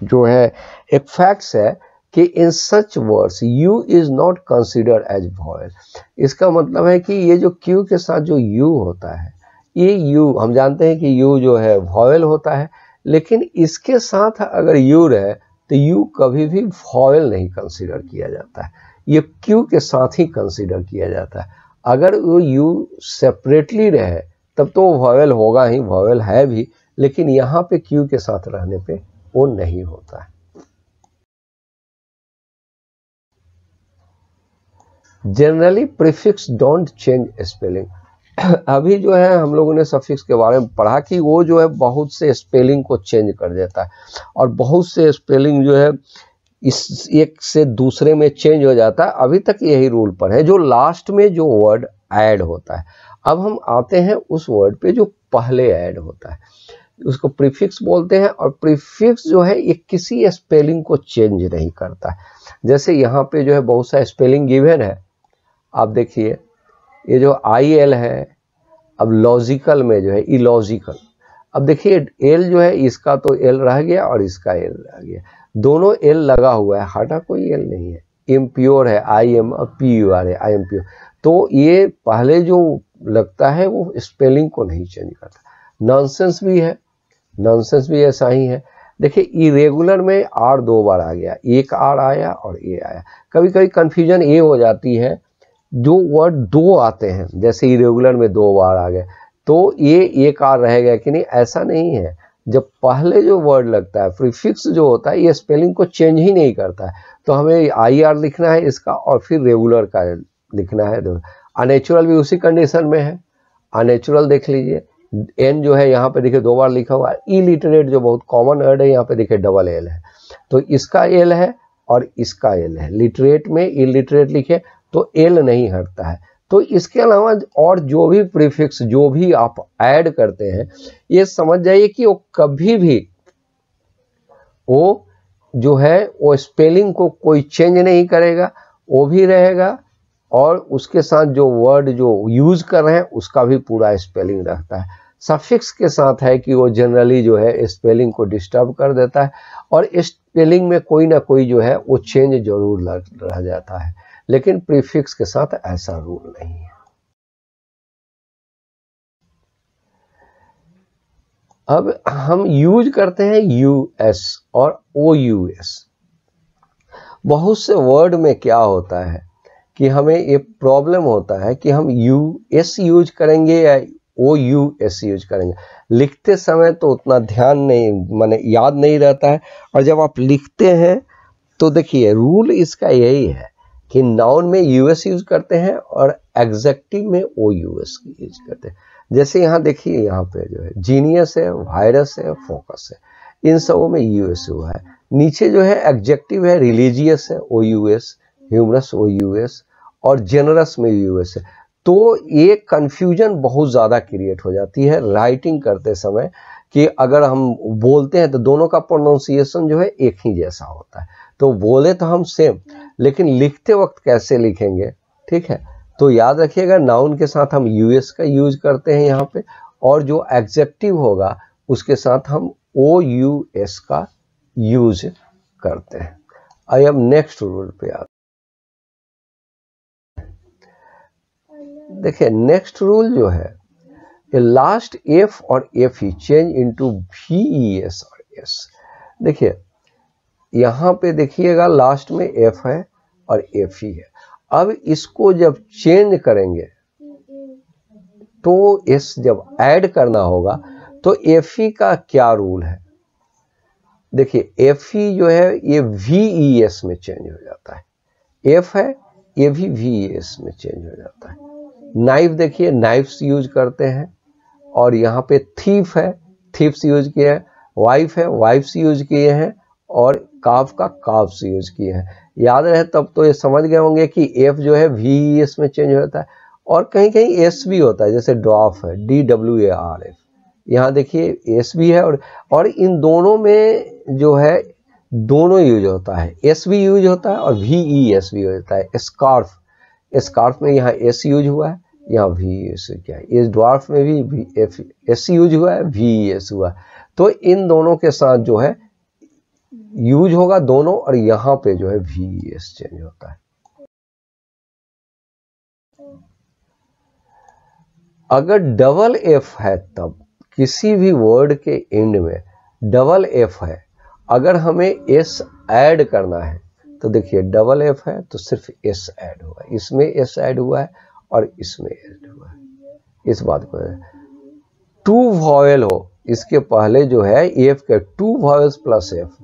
[SPEAKER 2] जो है एक फैक्ट्स है कि in such words U is not considered as vowel. इसका मतलब है कि ये जो Q के साथ जो U होता है, ये U हम जानते हैं कि U जो है वॉवेल होता है, लेकिन इसके साथ अगर U रहे तो U कभी भी वॉवेल नहीं कंसिडर किया जाता है, ये Q के साथ ही कंसिडर किया जाता है। अगर वो U सेपरेटली रहे तब तो वॉवेल होगा ही, वॉवेल है भी, लेकिन यहाँ पे Q के साथ रहने पे वो नहीं होता है। Generally prefix don't change spelling. अभी जो है हम लोगों ने सफिक्स के बारे में पढ़ा कि वो जो है बहुत से स्पेलिंग को चेंज कर देता है, और बहुत से स्पेलिंग जो है इस एक से दूसरे में चेंज हो जाता है। अभी तक यही रूल पर है, जो लास्ट में जो वर्ड ऐड होता है। अब हम आते हैं उस वर्ड पे जो पहले ऐड होता है, उसको प्रीफिक्स बोलते हैं। और प्रीफिक्स जो है ये किसी स्पेलिंग को चेंज नहीं करता है। जैसे यहाँ पे जो है बहुत सा स्पेलिंग गिवन है, आप देखिए ये जो IL है, अब लॉजिकल में जो है इलॉजिकल। अब देखिए L जो है इसका तो L रह गया और इसका L रह गया, दोनों L लगा हुआ है, हटा कोई L नहीं है। इम्प्योर है, IMPUR है, IMPUR। तो ये पहले जो लगता है वो स्पेलिंग को नहीं चेंज करता। नॉनसेंस भी है, नॉनसेंस भी ऐसा ही है। देखिए इरेगुलर में R 2 बार आ गया, एक R आया और A आया। कभी कभी कंफ्यूजन ये हो जाती है, जो वर्ड 2 आते हैं, जैसे इरेगुलर में 2 बार आ गए तो ये एक R रहेगा कि नहीं, ऐसा नहीं है। जब पहले जो वर्ड लगता है प्रीफिक्स जो होता है, ये स्पेलिंग को चेंज ही नहीं करता है। तो हमें IR लिखना है इसका, और फिर रेगुलर का लिखना है। अनेचुरल भी उसी कंडीशन में है। अनेचुरल देख लीजिए, N जो है यहाँ पे देखिए 2 बार लिखा हुआ है। इलिटरेट जो बहुत कॉमन वर्ड है, यहाँ पे देखिए डबल L है, तो इसका L है और इसका L है। लिटरेट में इलिटरेट लिखे तो L नहीं हटता है। तो इसके अलावा और जो भी प्रीफिक्स जो भी आप ऐड करते हैं, ये समझ जाइए कि वो कभी भी वो जो है वो स्पेलिंग को कोई चेंज नहीं करेगा, वो भी रहेगा, और उसके साथ जो वर्ड जो यूज कर रहे हैं उसका भी पूरा स्पेलिंग रहता है। सफिक्स के साथ है कि वो जनरली जो है स्पेलिंग को डिस्टर्ब कर देता है, और स्पेलिंग में कोई ना कोई जो है वो चेंज जरूर रह जाता है, लेकिन प्रीफिक्स के साथ ऐसा रूल नहीं है। अब हम यूज करते हैं यूएस और ओयूएस। बहुत से वर्ड में क्या होता है कि हमें ये प्रॉब्लम होता है कि हम यूएस यूज करेंगे या ओयूएस यूज करेंगे। लिखते समय तो उतना ध्यान नहीं, माने याद नहीं रहता है, और जब आप लिखते हैं तो देखिए रूल इसका यही है कि नाउन में यूएस यूज करते हैं और एग्जेक्टिव में ओयूएस यूज करते हैं। जैसे यहाँ देखिए, यहाँ पे जो है जीनियस है, वायरस है, फोकस है, इन सबों में यूएस हुआ है। नीचे जो है एग्जेक्टिव है, रिलीजियस है ओयूएस, ह्यूमरस ओयूएस, और जेनरस में यूएस है। तो ये कंफ्यूजन बहुत ज़्यादा क्रिएट हो जाती है राइटिंग करते समय, कि अगर हम बोलते हैं तो दोनों का प्रोनाउंसिएशन जो है एक ही जैसा होता है, तो बोले तो हम सेम, लेकिन लिखते वक्त कैसे लिखेंगे, ठीक है। तो याद रखिएगा नाउन के साथ हम यूएस का यूज करते हैं यहाँ पे, और जो एग्जेक्टिव होगा उसके साथ हम ओ यू एस का यूज करते हैं। आई अब नेक्स्ट रूल पे आते। देखिए नेक्स्ट रूल जो है, लास्ट एफ और F E change into V E S और एस। देखिए यहाँ पे देखिएगा लास्ट में एफ है और एफ ई है। अब इसको जब चेंज करेंगे तो एस जब ऐड करना होगा तो एफ ई का क्या रूल है। देखिए एफ ई जो है ये वी ई एस में चेंज हो जाता है, एफ है ये भी वी एस में चेंज हो जाता है। नाइफ देखिए नाइफ्स यूज करते हैं, और यहाँ पे थीफ है थीफ्स यूज किए हैं, वाइफ है वाइफ्स यूज किए हैं, और काफ का काफ्स यूज किए हैं। याद रहे तब तो ये समझ गए होंगे कि एफ जो है वी एस में चेंज होता है, और कहीं कहीं एस भी होता है, जैसे ड्वार्फ है DWARF, यहाँ देखिए एस भी है, और इन दोनों में जो है दोनों यूज होता है, एस भी यूज होता है और VES भी होता है। स्कार्फ, स्कार्फ में यहाँ एस यूज हुआ है, यहाँ VES क्या है, इस ड्वार्फ में भी एस यूज हुआ है, VES हुआ है। तो इन दोनों के साथ जो है यूज होगा दोनों, और यहाँ पे जो है VES चेंज होता है। अगर डबल एफ है, तब किसी भी वर्ड के एंड में डबल एफ है, अगर हमें एस ऐड करना है तो देखिए डबल एफ है तो सिर्फ एस ऐड हुआ है, इसमें एस ऐड हुआ है और इसमें ऐड हुआ है। इस बात को टू वॉवेल हो, इसके पहले जो है एफ के टू वॉवेल्स प्लस एफ,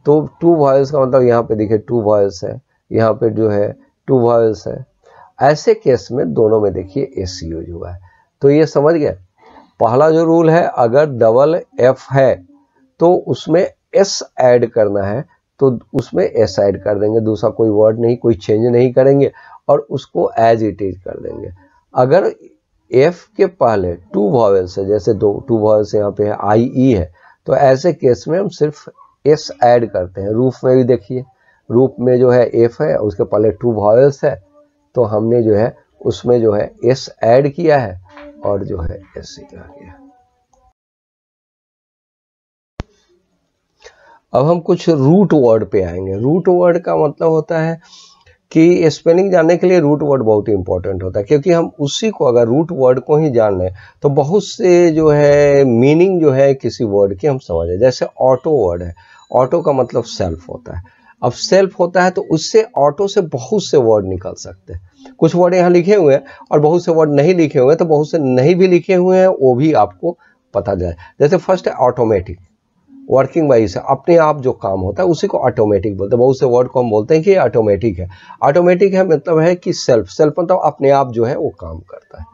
[SPEAKER 2] तो टू वॉवेल्स का मतलब यहाँ पे देखिए टू वॉवेल्स है, यहाँ पे जो है टू वॉवेल्स है। ऐसे केस में दोनों में देखिए एस यूज हुआ है। तो ये समझ गए, पहला जो रूल है अगर डबल एफ है तो उसमें एस ऐड करना है तो उसमें एस ऐड कर देंगे, दूसरा कोई वर्ड नहीं, कोई चेंज नहीं करेंगे और उसको एज इट इज कर देंगे। अगर एफ के पहले टू वॉवेल्स है, जैसे दो टू वॉवेल्स यहाँ पे है IE है, तो ऐसे केस में हम सिर्फ एस ऐड करते हैं। रूफ में भी देखिए, रूफ में जो है एफ है उसके पहले टू वॉवेल्स है, तो हमने जो है उसमें जो है एस ऐड किया है और जो है एस आ गया। अब हम कुछ रूट वर्ड पे आएंगे। रूट वर्ड का मतलब होता है कि स्पेलिंग जानने के लिए रूट वर्ड बहुत ही इंपॉर्टेंट होता है, क्योंकि हम उसी को अगर रूट वर्ड को ही जान लें तो बहुत से जो है मीनिंग जो है किसी वर्ड की हम समझ लें। जैसे ऑटो वर्ड है, ऑटो का मतलब सेल्फ होता है। अब सेल्फ होता है तो उससे ऑटो से बहुत से वर्ड निकल सकते हैं। कुछ वर्ड यहाँ लिखे हुए हैं और बहुत से वर्ड नहीं लिखे हुए हैं, तो बहुत से नहीं भी लिखे हुए हैं वो भी आपको पता जाए। जैसे फर्स्ट है ऑटोमेटिक, वर्किंग बाई से अपने आप जो काम होता है उसी को ऑटोमेटिक बोलते हैं। बहुत से वर्ड को हम बोलते हैं कि ये ऑटोमेटिक है। ऑटोमेटिक है मतलब है कि सेल्फ, सेल्फ मतलब अपने आप जो है वो काम करता है।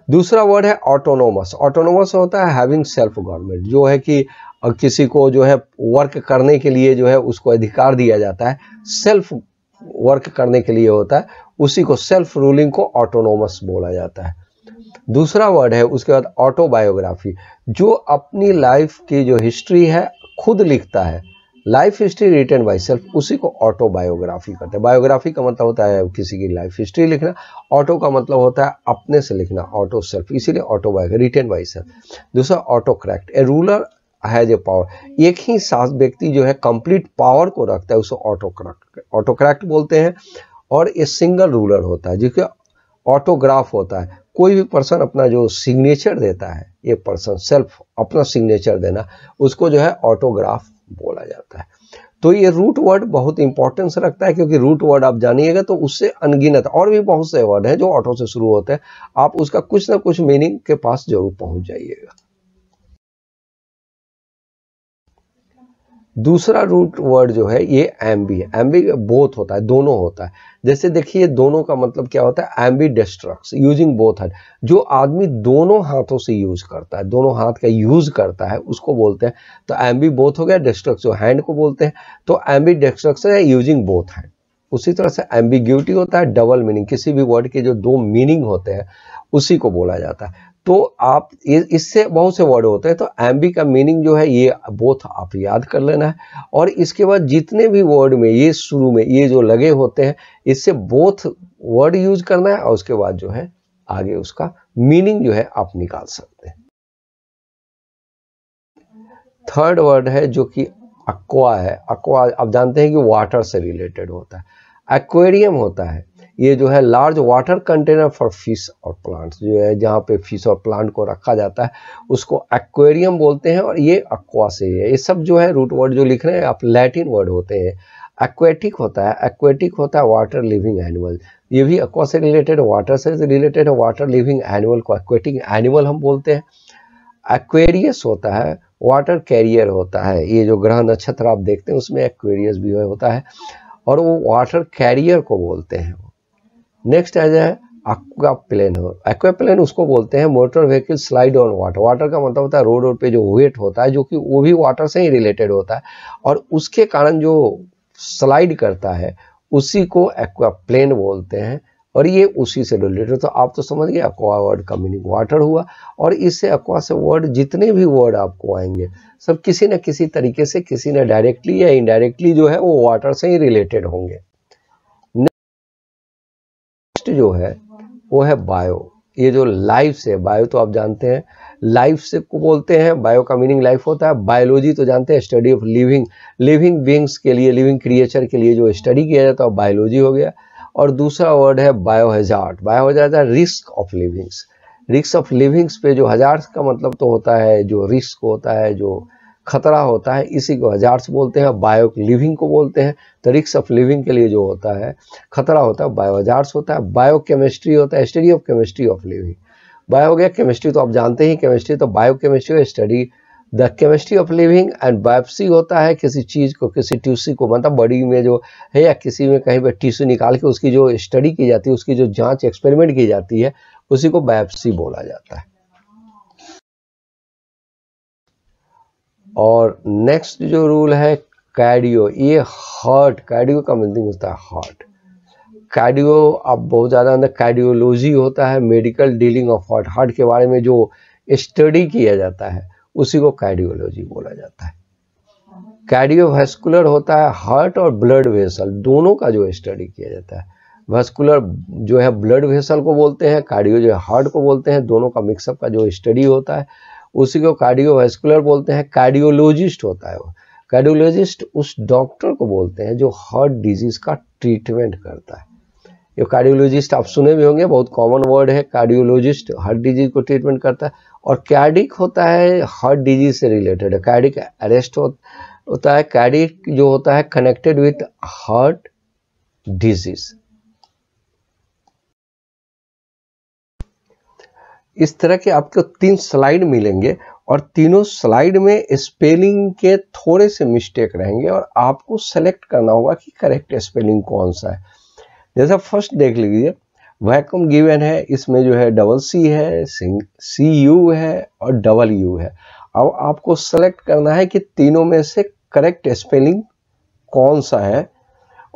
[SPEAKER 2] दूसरा वर्ड है ऑटोनोमस। ऑटोनोमस होता है हैविंग सेल्फ गवर्नमेंट, जो है कि किसी को जो है वर्क करने के लिए जो है उसको अधिकार दिया जाता है, सेल्फ वर्क करने के लिए होता है, उसी को सेल्फ रूलिंग को ऑटोनोमस बोला जाता है। दूसरा वर्ड है उसके बाद ऑटोबायोग्राफी, जो अपनी लाइफ की जो हिस्ट्री है खुद लिखता है, life history written by self, उसी को ऑटोबायोग्राफी कहते हैं। बायोग्राफी का मतलब होता है किसी की लाइफ हिस्ट्री लिखना, ऑटो का मतलब होता है अपने से लिखना, ऑटो सेल्फ, इसीलिए ऑटोबायोग्राफी रिटन बाय सेल्फ। दूसरा autocrat, A ruler has a power, एक ही साथ व्यक्ति जो है कंप्लीट पावर को रखता है, उसको ऑटोक्रैट बोलते हैं। और ये सिंगल रूलर होता है, जिसके ऑटोग्राफ होता है, कोई भी पर्सन अपना जो सिग्नेचर देता है, ये पर्सन सेल्फ अपना सिग्नेचर देना, उसको जो है ऑटोग्राफ बोला जाता है। तो ये रूट वर्ड बहुत इंपॉर्टेंस रखता है, क्योंकि रूट वर्ड आप जानिएगा तो उससे अनगिनत और भी बहुत से वर्ड हैं जो ऑटो से शुरू होते हैं, आप उसका कुछ ना कुछ मीनिंग के पास जरूर पहुंच जाइएगा। दूसरा रूट वर्ड जो है ये एम्बी है। एम्बी बोथ होता है, दोनों होता है। जैसे देखिए दोनों का मतलब क्या होता है, एम्बी डिस्ट्रक्स यूजिंग बोथ हैंड, जो आदमी दोनों हाथों से यूज करता है, दोनों हाथ का यूज करता है, उसको बोलते हैं। तो एम्बी बोथ हो गया, डिस्ट्रक्स जो हैंड को बोलते हैं, तो एम्बी डिस्ट्रक्स है यूजिंग बोथ हैंड। उसी तरह से एम्बिग्यूटी होता है डबल मीनिंग, किसी भी वर्ड के जो दो मीनिंग होते हैं उसी को बोला जाता है। तो आप इससे बहुत से वर्ड होते हैं, तो एम्बी का मीनिंग जो है ये बोथ आप याद कर लेना है। और इसके बाद जितने भी वर्ड में ये शुरू में ये जो लगे होते हैं, इससे बोथ वर्ड यूज करना है, और उसके बाद जो है आगे उसका मीनिंग जो है आप निकाल सकते हैं। थर्ड वर्ड है जो कि एक्वा है। एक्वा आप जानते हैं कि वाटर से रिलेटेड होता है। एक्वेरियम होता है, ये जो है large water container for fish और प्लांट्स, जो है जहाँ पे फिश और प्लांट को रखा जाता है उसको एक्वेरियम बोलते हैं, और ये एक्वा से है। ये सब जो है रूट वर्ड जो लिख रहे हैं आप लैटिन वर्ड होते हैं। एक्वेटिक होता है, एक्वेटिक होता है वाटर लिविंग एनिमल, ये भी एक्वा से रिलेटेड, वाटर से रिलेटेड है। वाटर लिविंग एनिमल को एक्वेटिक एनिमल हम बोलते हैं। एक्वेरियस होता है, वाटर कैरियर होता है, ये जो ग्रह नक्षत्र आप देखते हैं उसमें एक्वेरियस भी होता है, और वो वाटर कैरियर को बोलते हैं। नेक्स्ट आ जाए एक्वाप्लेन हो। एक्वाप्लेन उसको बोलते हैं motor vehicle slide on water. Water का मतलब होता है रोड पे जो वेट होता है, जो कि वो भी वाटर से ही रिलेटेड होता है, और उसके कारण जो स्लाइड करता है उसी को एक्वाप्लेन बोलते हैं, और ये उसी से रिलेटेड। तो आप तो समझ गए एक्वा वर्ड का मीनिंग वाटर हुआ, और इससे एक्वा से वर्ड जितने भी वर्ड आपको आएंगे सब किसी न किसी तरीके से, किसी न डायरेक्टली या इनडायरेक्टली जो है वो वाटर से ही रिलेटेड होंगे। जो है वो है बायो। ये जो लाइफ से, बायो तो आप जानते हैं लाइफ से को बोलते हैं, बायो का मीनिंग लाइफ होता है। बायोलॉजी तो जानते हैं स्टडी ऑफ लिविंग बीइंग्स के लिए, लिविंग क्रिएचर के लिए जो स्टडी किया जाता है बायोलॉजी हो गया। और दूसरा वर्ड है बायोहजार्ड। बायोहजार्ड है risk of livings. Risk of livings पे जो हजार्ड का मतलब तो होता है जो रिस्क होता है, जो खतरा होता है, इसी को हजार्ड्स बोलते हैं। बायो लिविंग को बोलते हैं, तो रिस्क ऑफ लिविंग के लिए जो होता है खतरा होता है बायो हजार्ड्स होता है। बायो केमिस्ट्री होता है study of chemistry of living. Bio हो गया केमिस्ट्री, तो आप जानते ही केमिस्ट्री, तो bio chemistry study the chemistry of living. And biopsy होता है किसी चीज को, किसी टिश्यू को, मतलब बॉडी में जो है या किसी में कहीं पर टिश्यू निकाल के उसकी जो स्टडी की जाती है, उसकी जो जांच एक्सपेरिमेंट की जाती है, उसी को बायोप्सी बोला जाता है। और नेक्स्ट जो रूल है कार्डियो, ये हार्ट, कार्डियो का मीनिंग होता है हार्ट। कार्डियो आप बहुत ज़्यादा अंदर कार्डियोलॉजी होता है, medical dealing of heart, heart के बारे में जो स्टडी किया जाता है उसी को कार्डियोलॉजी बोला जाता है। कार्डियोवैस्कुलर होता है हार्ट और ब्लड वेसल दोनों का जो स्टडी किया जाता है। वैस्कुलर जो है ब्लड वेसल को बोलते हैं, कार्डियो जो है हार्ट को बोलते हैं, दोनों का मिक्सअप का जो स्टडी होता है उसी को कार्डियोवैस्कुलर बोलते हैं। कार्डियोलॉजिस्ट होता है वो, कार्डियोलॉजिस्ट उस डॉक्टर को बोलते हैं जो हार्ट डिजीज का ट्रीटमेंट करता है। ये कार्डियोलॉजिस्ट आप सुने भी होंगे, बहुत कॉमन वर्ड है कार्डियोलॉजिस्ट, हार्ट डिजीज को ट्रीटमेंट करता है। और कार्डिक होता है हार्ट डिजीज से रिलेटेड है, कार्डिक अरेस्ट होता है। कार्डिक जो होता है कनेक्टेड विथ हार्ट डिजीज। इस तरह के आपको 3 स्लाइड मिलेंगे, और तीनों स्लाइड में स्पेलिंग के थोड़े से मिस्टेक रहेंगे, और आपको सेलेक्ट करना होगा कि करेक्ट स्पेलिंग कौन सा है। जैसा फर्स्ट देख लीजिए, वैक्यूम गिवन है, इसमें जो है डबल सी है, सी यू है और डबल यू है। अब आपको सेलेक्ट करना है कि तीनों में से करेक्ट स्पेलिंग कौन सा है,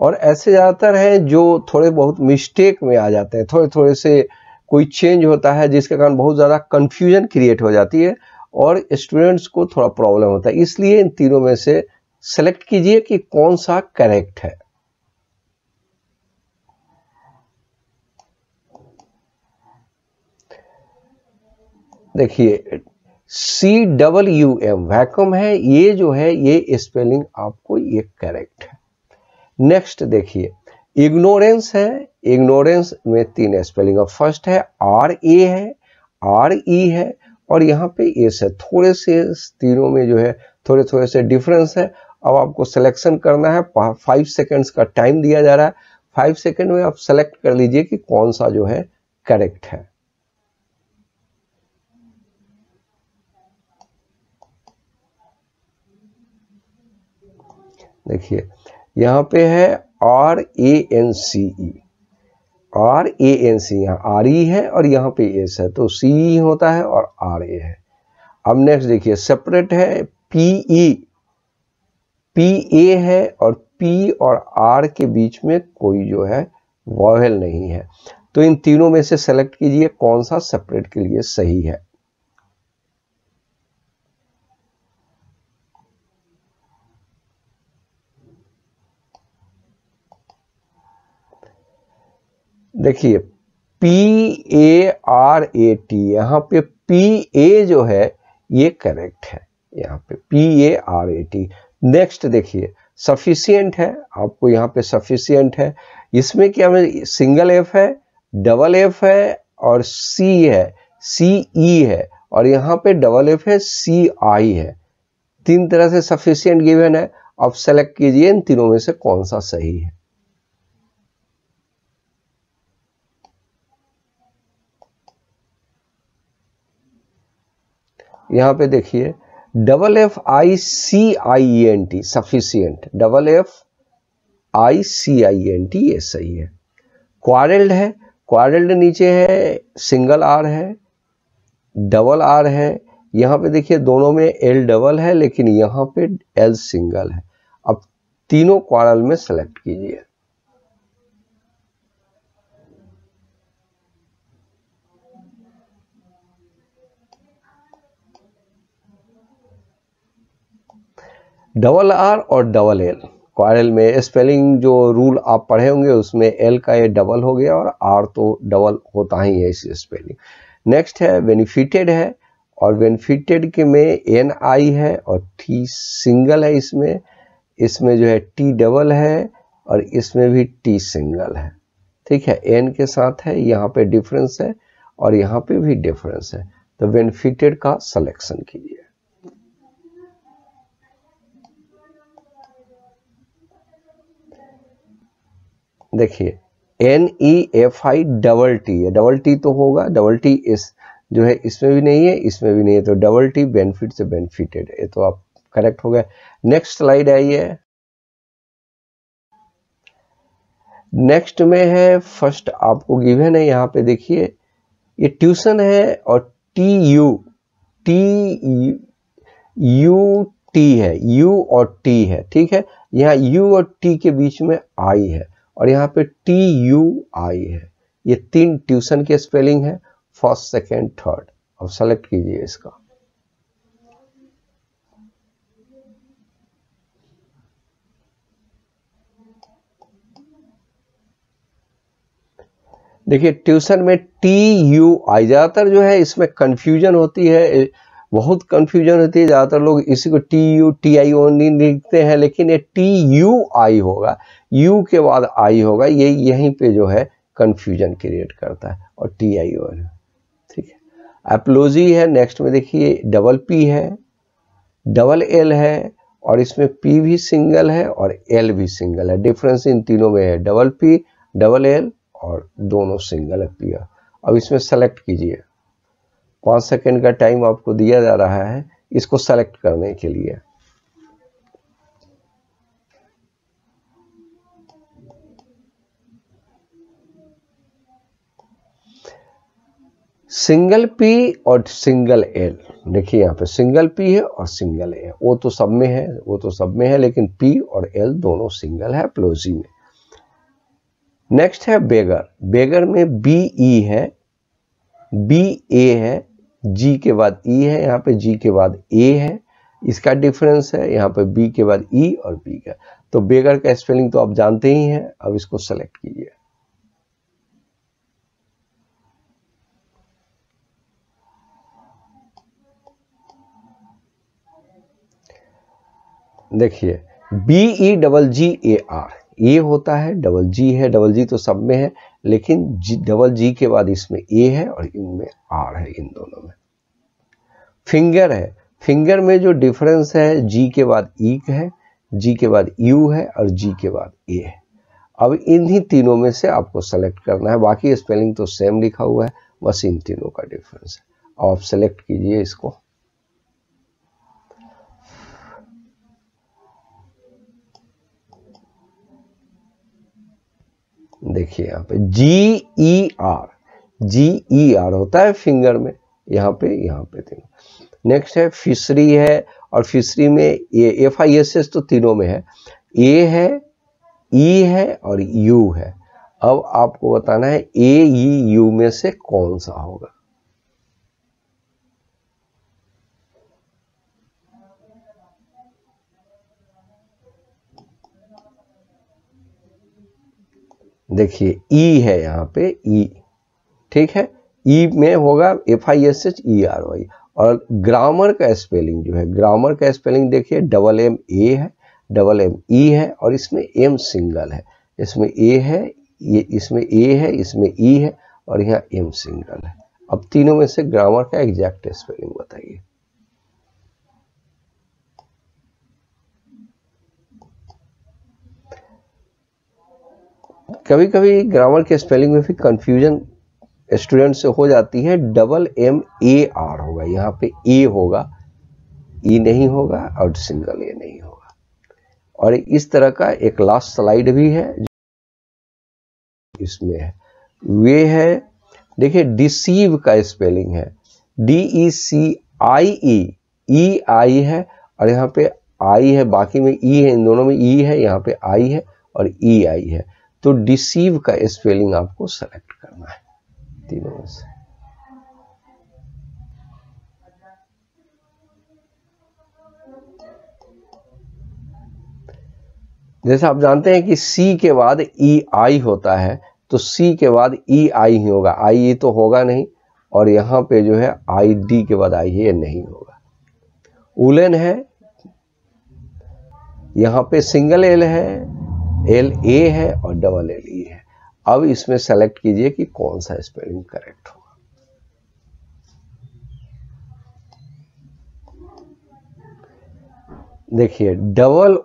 [SPEAKER 2] और ऐसे ज़्यादातर हैं जो थोड़े बहुत मिस्टेक में आ जाते हैं, थोड़े थोड़े से कोई चेंज होता है जिसके कारण बहुत ज़्यादा कन्फ्यूजन क्रिएट हो जाती है और स्टूडेंट्स को थोड़ा प्रॉब्लम होता है। इसलिए इन तीनों में से सेलेक्ट कीजिए कि कौन सा करेक्ट है। देखिए CWM वैक्यूम है, ये जो है ये स्पेलिंग आपको ये करेक्ट है। नेक्स्ट देखिए इग्नोरेंस है, इग्नोरेंस में 3 स्पेलिंग है। फर्स्ट है RA है, RE है और यहाँ पे एस है। थोड़े से तीनों में जो है थोड़े थोड़े से डिफरेंस है। अब आपको सिलेक्शन करना है, 5 सेकेंड्स का टाइम दिया जा रहा है। 5 सेकेंड में आप सेलेक्ट कर लीजिए कि कौन सा जो है करेक्ट है। देखिए यहाँ पे है RANCE, RANC, यहाँ RE है और यहाँ पे एस है तो CE होता है और RA है। अब नेक्स्ट देखिए सेपरेट है PE, PA है और P और R के बीच में कोई जो है वॉवेल नहीं है। तो इन तीनों में से सेलेक्ट कीजिए कौन सा सेपरेट के लिए सही है। देखिए PARAT, यहाँ पे PA जो है ये करेक्ट है, यहाँ पे PARAT। नेक्स्ट देखिए सफिशिएंट है, आपको यहाँ पे सफिशिएंट है। इसमें क्या है, सिंगल F है, डबल F है और C है, CE है और यहाँ पे डबल F है, CI है। 3 तरह से सफिशिएंट गिवन है। अब सेलेक्ट कीजिए इन तीनों में से कौन सा सही है। यहाँ पे देखिए FFICIENT सफिशिएंट, FFICIENT ये सही है। क्वारल्ड है, क्वारल्ड नीचे है, सिंगल R है, डबल R है। यहाँ पे देखिए दोनों में L डबल है लेकिन यहाँ पे L सिंगल है। अब तीनों क्वारल में सेलेक्ट कीजिए। डबल R और डबल L क्वारल में स्पेलिंग जो रूल आप पढ़े होंगे उसमें L का ये डबल हो गया और R तो डबल होता ही है इस स्पेलिंग। नेक्स्ट है बेनिफिटेड है और बेनिफिटेड के में NI है और T सिंगल है। इसमें जो है T डबल है और इसमें भी T सिंगल है। ठीक है, N के साथ है, यहाँ पे डिफरेंस है और यहाँ पे भी डिफरेंस है। तो बेनिफिटेड का सिलेक्शन कीजिए। देखिए NEFI डबल T है, डबल T तो होगा, डबल T इस जो है इसमें भी नहीं है, इसमें भी नहीं है, तो डबल T बेनिफिट से बेनिफिटेड है, तो आप करेक्ट हो गए। नेक्स्ट स्लाइड आइए। नेक्स्ट में है फर्स्ट आपको गिवन है, यहाँ पे देखिए ये ट्यूशन है और TUT है, U और T है। ठीक है, यहाँ U और T के बीच में I है और यहाँ पे TUI है। ये 3 ट्यूशन के स्पेलिंग है, फर्स्ट सेकेंड थर्ड। अब सेलेक्ट कीजिए इसका। देखिए ट्यूशन में TUI, ज्यादातर जो है इसमें कंफ्यूजन होती है, बहुत कंफ्यूजन होती है। ज्यादातर लोग इसी को TUTI नहीं लिखते हैं, लेकिन ये TUI होगा, U के बाद I होगा, ये यहीं पे जो है कंफ्यूजन क्रिएट करता है और TIO है। ठीक है, एप्लोजी है। नेक्स्ट में देखिए डबल P है, डबल L है और इसमें P भी सिंगल है और L भी सिंगल है। डिफरेंस इन तीनों में है, डबल P डबल L और दोनों सिंगल है P। अब इसमें सेलेक्ट कीजिए। 5 सेकेंड का टाइम आपको दिया जा रहा है इसको सेलेक्ट करने के लिए। सिंगल P और सिंगल L, देखिए यहाँ पे सिंगल P है और सिंगल A है, वो तो सब में है, लेकिन P और L दोनों सिंगल है एप्लोजी में। नेक्स्ट है बेगर। बेगर में बी ई है, बी ए है, जी के बाद ई है, यहाँ पे जी के बाद ए है, इसका डिफरेंस है, यहाँ पे बी के बाद ई और बी का। तो बेगर का स्पेलिंग तो आप जानते ही हैं। अब इसको सेलेक्ट कीजिए। देखिए BEGGAR ये होता है, डबल जी है, डबल जी तो सब में है, लेकिन डबल जी के बाद इसमें ए है और इनमें आर है, इन दोनों में। फिंगर है, फिंगर में जो डिफरेंस है जी के बाद ई है, जी के बाद यू है और जी के बाद ए है। अब इन्हीं तीनों में से आपको सेलेक्ट करना है, बाकी स्पेलिंग तो सेम लिखा हुआ है, बस इन तीनों का डिफरेंस है। आप सेलेक्ट कीजिए इसको। देखिए यहाँ पे GER होता है फिंगर में, यहाँ पे तीनों। नेक्स्ट है फिशरी है, और फिशरी में ये FISS तो तीनों में है, ए है, ई है और यू है। अब आपको बताना है AEU में से कौन सा होगा। देखिए ई है यहाँ पे, ई, ठीक है, ई में होगा FISHERY। और ग्रामर का स्पेलिंग जो है, ग्रामर का स्पेलिंग देखिए MMA है, MME है और इसमें M सिंगल है, इसमें A है, ये इसमें A है, इसमें E है और यहाँ M सिंगल है। अब तीनों में से ग्रामर का एग्जैक्ट स्पेलिंग बताइए। कभी कभी ग्रामर के स्पेलिंग में भी कंफ्यूजन स्टूडेंट से हो जाती है। MMAR होगा, यहाँ पे ए होगा, ई नहीं होगा और सिंगल ए नहीं होगा। और इस तरह का एक लास्ट स्लाइड भी है इसमें है, वे है, देखिए डिसीव का स्पेलिंग है DECIE, ई आई है और यहाँ पे आई है, बाकी में ई है, इन दोनों में ई है, यहाँ पे आई है और ई आई है। तो डिसीव का स्पेलिंग आपको सेलेक्ट करना है तीनों में से। जैसे आप जानते हैं कि सी के बाद EI होता है, तो सी के बाद EI ही होगा, IE तो होगा नहीं, और यहाँ पे जो है ID के बाद आई है, ये नहीं होगा। उलन है, यहाँ पे सिंगल एल है, LA है और LLE है। अब इसमें सेलेक्ट कीजिए कि कौन सा स्पेलिंग करेक्ट होगा। देखिए OOLL,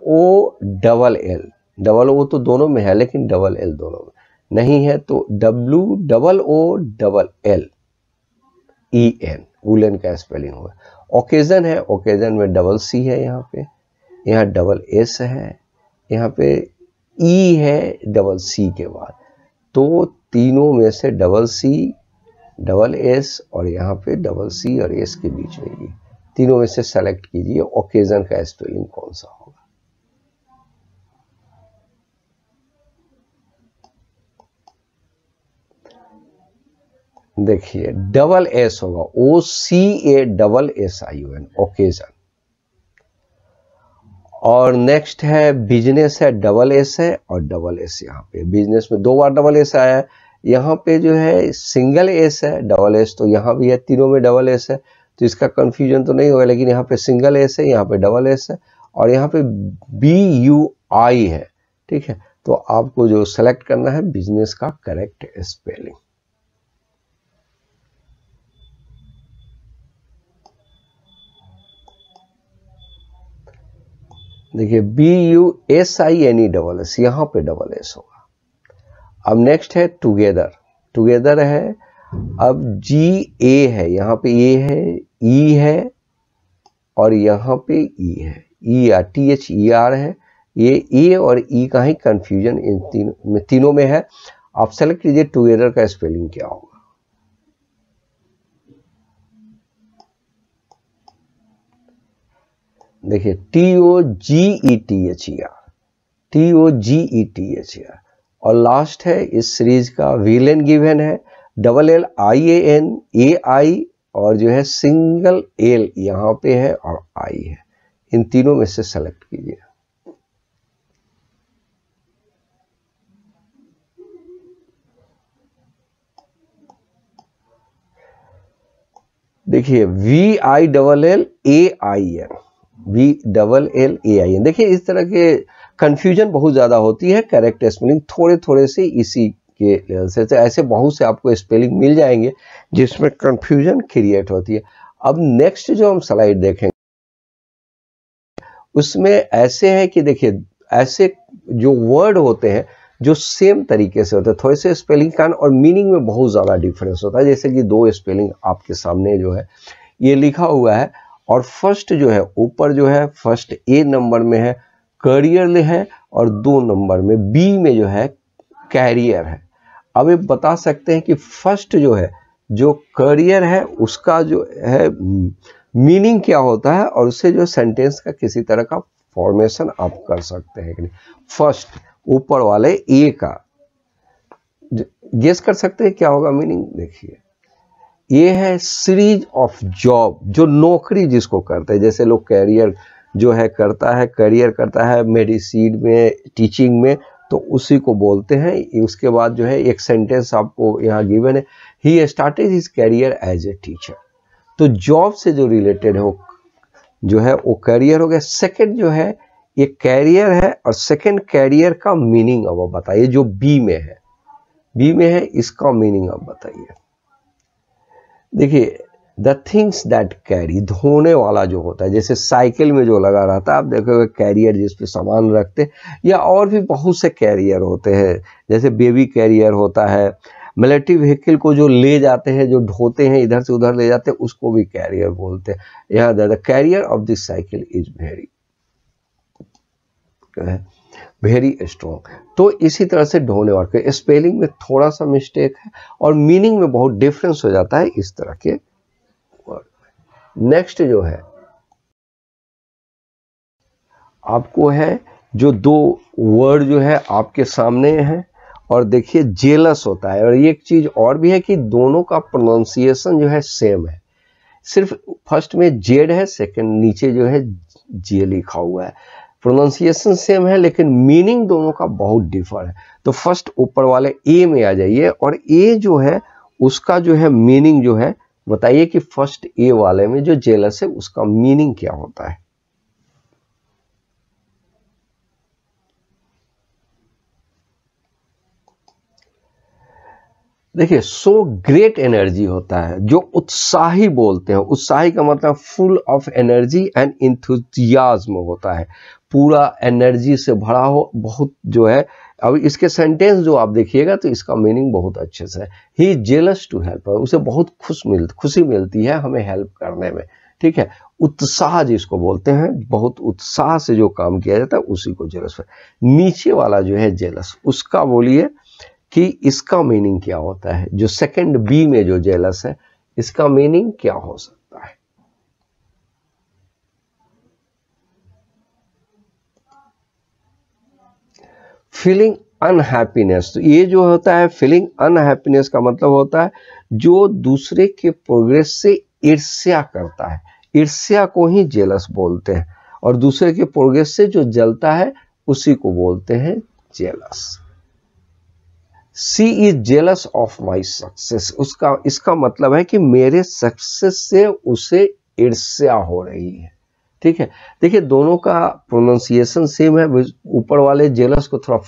[SPEAKER 2] डबल ओ तो दोनों में है लेकिन LL दोनों में नहीं है, तो WOOLLEN वुलन का स्पेलिंग होगा। ओकेजन है, ओकेजन में CC है, यहाँ SS है, यहाँ पे E है CC के बाद। तो तीनों में से CC, SS और यहाँ पे CC और S के बीच में ये तीनों में से सेलेक्ट कीजिए ओकेजन का स्पेलिंग कौन सा होगा। देखिए SS होगा, OCASSION ओकेजन। और नेक्स्ट है बिजनेस है, SS है और SS यहाँ पे बिजनेस में 2 बार SS आया है। यहाँ पे जो है सिंगल S है, SS तो यहाँ भी है, तीनों में SS है, तो इसका कंफ्यूजन तो नहीं होगा, लेकिन यहाँ पे सिंगल S है, यहाँ पे SS है और यहाँ पे BUI है, ठीक है। तो आपको जो सेलेक्ट करना है बिजनेस का करेक्ट स्पेलिंग। देखिए BUSINESS, यहाँ पे SS होगा। अब नेक्स्ट है टुगेदर, टुगेदर है, अब GA है, यहाँ पे ए है, ई है और यहाँ पे ई है, THER है, ये ए और ई का ही कंफ्यूजन इन तीनों में है। आप सेलेक्ट कीजिए टुगेदर का स्पेलिंग क्या होगा। देखिए TOGETHER, और लास्ट है इस सीरीज का विलेन गिवन है LLIAN और जो है सिंगल एल यहाँ पे है और आई है। इन तीनों में से सेलेक्ट कीजिए। देखिए VILLAIN देखिए इस तरह के कंफ्यूजन बहुत ज़्यादा होती है। करेक्ट स्पेलिंग थोड़े थोड़े से इसी के लेवल से, ऐसे बहुत से आपको स्पेलिंग मिल जाएंगे जिसमें कंफ्यूजन क्रिएट होती है। अब नेक्स्ट जो हम स्लाइड देखेंगे उसमें ऐसे है कि देखिए ऐसे जो वर्ड होते हैं जो सेम तरीके से होते हैं, थोड़े से स्पेलिंग का और मीनिंग में बहुत ज़्यादा डिफरेंस होता है। जैसे कि दो स्पेलिंग आपके सामने जो है ये लिखा हुआ है और फर्स्ट जो है ऊपर जो है फर्स्ट ए नंबर में है करियर है और 2 नंबर में बी में जो है कैरियर है। अब ये बता सकते हैं कि फर्स्ट जो है जो करियर है उसका जो है मीनिंग क्या होता है और उससे जो सेंटेंस का किसी तरह का फॉर्मेशन आप कर सकते हैं कि नहीं। फर्स्ट ऊपर वाले ए का गेस कर सकते हैं क्या होगा मीनिंग। देखिए ये है सीरीज ऑफ जॉब, जो नौकरी जिसको करते हैं, जैसे लोग कैरियर जो है करता है, करियर करता है मेडिसिन में, टीचिंग में, तो उसी को बोलते हैं। उसके बाद जो है एक सेंटेंस आपको यहाँ गिवन है, he started his career as a teacher. तो जॉब से जो रिलेटेड हो जो है वो कैरियर हो गया। सेकंड जो है ये कैरियर है और सेकंड कैरियर का मीनिंग अब आप बताइए। जो बी में है, बी में है इसका मीनिंग आप बताइए। देखिए द थिंग्स दैट कैरी, धोने वाला जो होता है, जैसे साइकिल में जो लगा रहता है आप देखोगे कैरियर जिस पे सामान रखते, या और भी बहुत से कैरियर होते हैं, जैसे बेबी कैरियर होता है। मिलिट्री व्हीकल को जो ले जाते हैं, जो ढोते हैं इधर से उधर ले जाते हैं, उसको भी कैरियर बोलते हैं। यहाँ the carrier of this cycle is very strong. तो इसी तरह से ढोने वाले स्पेलिंग में थोड़ा सा मिस्टेक है और मीनिंग में बहुत डिफरेंस हो जाता है इस तरह के वर्ड। नेक्स्ट जो है आपको है जो 2 वर्ड जो है आपके सामने है, और देखिए जेलस होता है। और ये एक चीज और भी है कि दोनों का प्रोनाउंसिएशन जो है सेम है, सिर्फ फर्स्ट में जेड है, सेकंड नीचे जो है जे लिखा हुआ है। प्रोनाउंसिएशन सेम है लेकिन मीनिंग दोनों का बहुत डिफर है। तो फर्स्ट ऊपर वाले ए में आ जाइए और ए जो है उसका जो है मीनिंग जो है बताइए कि फर्स्ट ए वाले में जो जेलस है उसका मीनिंग क्या होता है। देखिए सो ग्रेट एनर्जी होता है, जो उत्साही बोलते हैं। उत्साही का मतलब full of energy and enthusiasm होता है, पूरा एनर्जी से भरा हो, बहुत जो है। अब इसके सेंटेंस जो आप देखिएगा तो इसका मीनिंग बहुत अच्छे से है। ही जेलस टू हेल्प, उसे बहुत खुशी मिलती है हमें हेल्प करने में। ठीक है, उत्साह जिसको बोलते हैं, बहुत उत्साह से जो काम किया जाता है उसी को जेलस। नीचे वाला जो है जेलस, उसका बोलिए कि इसका मीनिंग क्या होता है। जो सेकंड बी में जो जेलस है इसका मीनिंग क्या हो सकता है। फीलिंग अनहैप्पीनेस, तो ये जो होता है फीलिंग अनहैप्पीनेस का मतलब होता है जो दूसरे के प्रोग्रेस से ईर्ष्या करता है। ईर्ष्या को ही जेलस बोलते हैं, और दूसरे के प्रोग्रेस से जो जलता है उसी को बोलते हैं jealous. She is jealous of my success, इसका मतलब है कि मेरे सक्सेस से उसे ईर्ष्या हो रही है। ठीक है, देखिए दोनों का प्रोनाउंसिएशन सेम है। ऊपर वाले जेलस को थोड़ा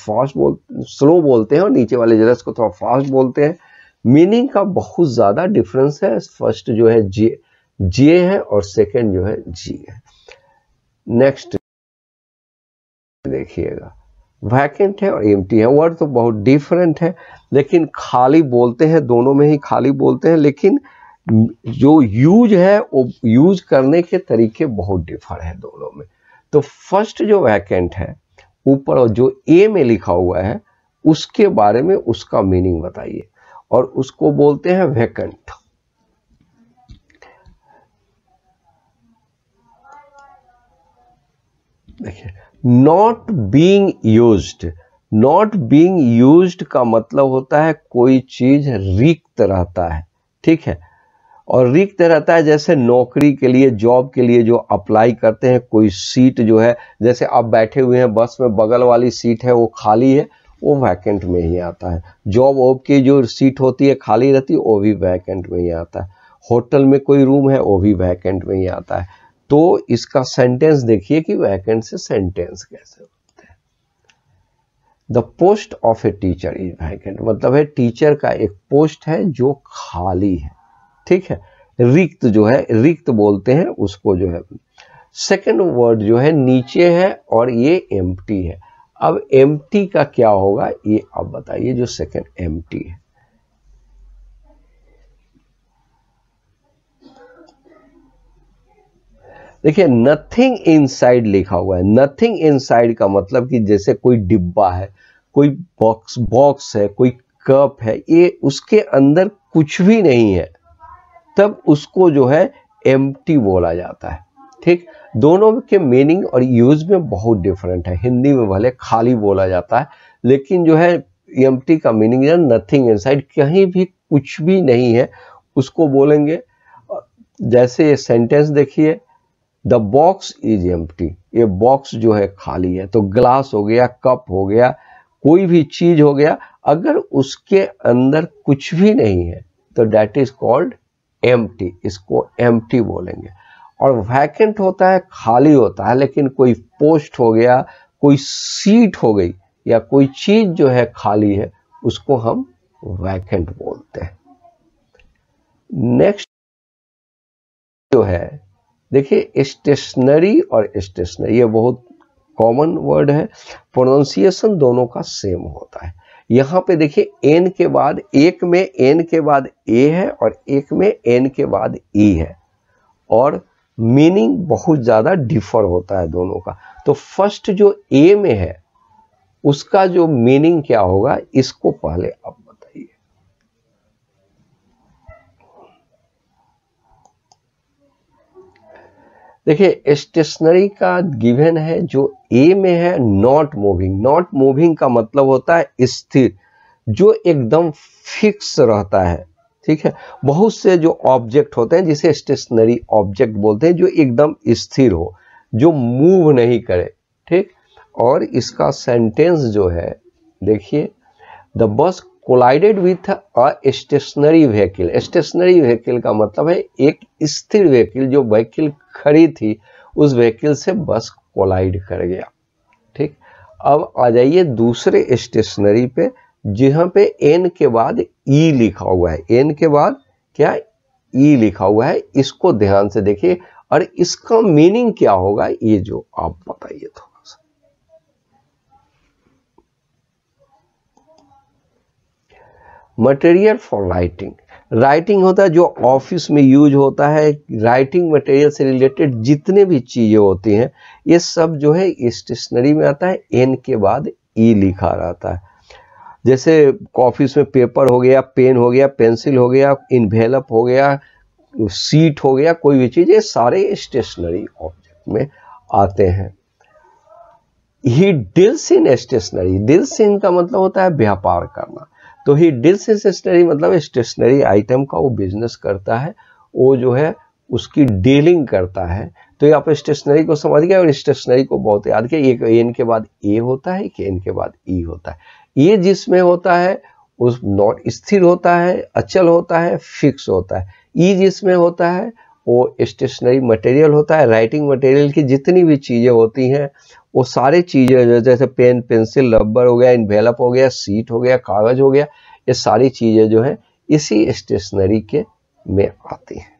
[SPEAKER 2] स्लो बोलते हैं और नीचे वाले जेलस को थोड़ा फास्ट बोलते हैं। मीनिंग का बहुत ज्यादा डिफरेंस है। फर्स्ट जो है जे है और सेकंड जो है जी है। नेक्स्ट देखिएगा वैकेंट है और एम्प्टी है। वर्ड तो बहुत डिफरेंट है लेकिन खाली बोलते हैं, दोनों में ही खाली बोलते हैं, लेकिन जो यूज है वो यूज करने के तरीके बहुत डिफर है दोनों में। तो फर्स्ट जो वैकेंट है ऊपर जो ए में लिखा हुआ है उसके बारे में उसका मीनिंग बताइए, और उसको बोलते हैं वैकेंट। देखिए not being used, not being used का मतलब होता है कोई चीज रिक्त रहता है, ठीक है। और रिक्त रहता है जैसे नौकरी के लिए, जॉब के लिए जो अप्लाई करते हैं, कोई सीट जो है, जैसे आप बैठे हुए हैं बस में, बगल वाली सीट है वो खाली है, वो वैकेंट में ही आता है। जॉब वॉब की जो सीट होती है खाली रहती है, वो भी वैकेंट में ही आता है। होटल में कोई रूम है, वो भी वैकेंट में ही आता है। तो इसका सेंटेंस देखिए कि वैकेंट से सेंटेंस कैसे होते हैं। The post of a teacher is vacant, मतलब है टीचर का एक पोस्ट है जो खाली है, ठीक है। रिक्त जो है, रिक्त बोलते हैं उसको जो है। सेकंड वर्ड जो है नीचे है और ये एम्प्टी है। अब एम्प्टी का क्या होगा ये आप बताइए, जो सेकंड एम्प्टी है। देखिए नथिंग इनसाइड लिखा हुआ है। नथिंग इनसाइड का मतलब कि जैसे कोई डिब्बा है, कोई बॉक्स है, कोई कप है, ये उसके अंदर कुछ भी नहीं है, तब उसको जो है एम्प्टी बोला जाता है, ठीक। दोनों के मीनिंग और यूज में बहुत डिफरेंट है। हिंदी में भले खाली बोला जाता है, लेकिन जो है एम्प्टी का मीनिंग है नथिंग इनसाइड, कहीं भी कुछ भी नहीं है, उसको बोलेंगे। जैसे ये सेंटेंस देखिए, द बॉक्स इज एम्प्टी, ये बॉक्स जो है खाली है। तो ग्लास हो गया, कप हो गया, कोई भी चीज हो गया, अगर उसके अंदर कुछ भी नहीं है तो दैट इज कॉल्ड एम्प्टी, इसको एम्प्टी बोलेंगे। और वैकेंट होता है, खाली होता है, लेकिन कोई पोस्ट हो गया, कोई सीट हो गई, या कोई चीज जो है खाली है, उसको हम वैकेंट बोलते हैं। नेक्स्ट जो है देखिए स्टेशनरी और स्टेशनरी, ये बहुत कॉमन वर्ड है। प्रोनाउंसिएशन दोनों का सेम होता है। यहाँ पे देखिए एन के बाद, एक में एन के बाद ए है और एक में एन के बाद ई है, और मीनिंग बहुत ज्यादा डिफर होता है दोनों का। तो फर्स्ट जो ए में है उसका जो मीनिंग क्या होगा, इसको पहले आप बताइए। देखिए स्टेशनरी का गिवन है जो ए में है, नॉट मूविंग। नॉट मूविंग का मतलब होता है स्थिर, जो एकदम फिक्स रहता है, ठीक है। बहुत से जो ऑब्जेक्ट होते हैं जिसे स्टेशनरी ऑब्जेक्ट बोलते हैं, जो एकदम स्थिर हो, जो मूव नहीं करे, ठीक। और इसका सेंटेंस जो है देखिए, the bus collided with a stationary vehicle. Stationary vehicle का मतलब है एक स्थिर व्हीकल, जो व्हीकल खड़ी थी उस व्हीकल से बस कोलाइड कर गया, ठीक। अब आ जाइए दूसरे स्टेशनरी पे, जहां पे एन के बाद ई लिखा हुआ है। एन के बाद क्या ई लिखा हुआ है, इसको ध्यान से देखिए और इसका मीनिंग क्या होगा ये जो आप बताइए थोड़ा सा। मटेरियल फॉर राइटिंग, राइटिंग होता है जो ऑफिस में यूज होता है। राइटिंग मटेरियल से रिलेटेड जितने भी चीजें होती हैं, ये सब जो है स्टेशनरी में आता है। एन के बाद ई लिखा रहता है। जैसे ऑफिस में पेपर हो गया, पेन हो गया, पेंसिल हो गया, इन्वेलप हो गया, सीट हो गया, कोई भी चीज, ये सारे स्टेशनरी ऑब्जेक्ट में आते हैं। He deals in stationery, deals in का मतलब होता है व्यापार करना। तो ही डील्स इन स्टेशनरी मतलब स्टेशनरी आइटम का वो बिजनेस करता है, वो जो है उसकी डीलिंग करता है। तो ये आप स्टेशनरी को समझ गए, और स्टेशनरी को बहुत याद किया। एक एन के बाद ए होता है, एक एन के बाद ई होता है। ये जिसमें होता है उस नॉट स्थिर होता है, अचल होता है, फिक्स होता है। ई जिसमें होता है वो स्टेशनरी मटेरियल होता है। राइटिंग मटेरियल की जितनी भी चीजें होती हैं, वो सारी चीजें जैसे पेन, पेंसिल, रबर हो गया, इन्वेलप हो गया, सीट हो गया, कागज हो गया, ये सारी चीजें जो है इसी स्टेशनरी के में आती हैं।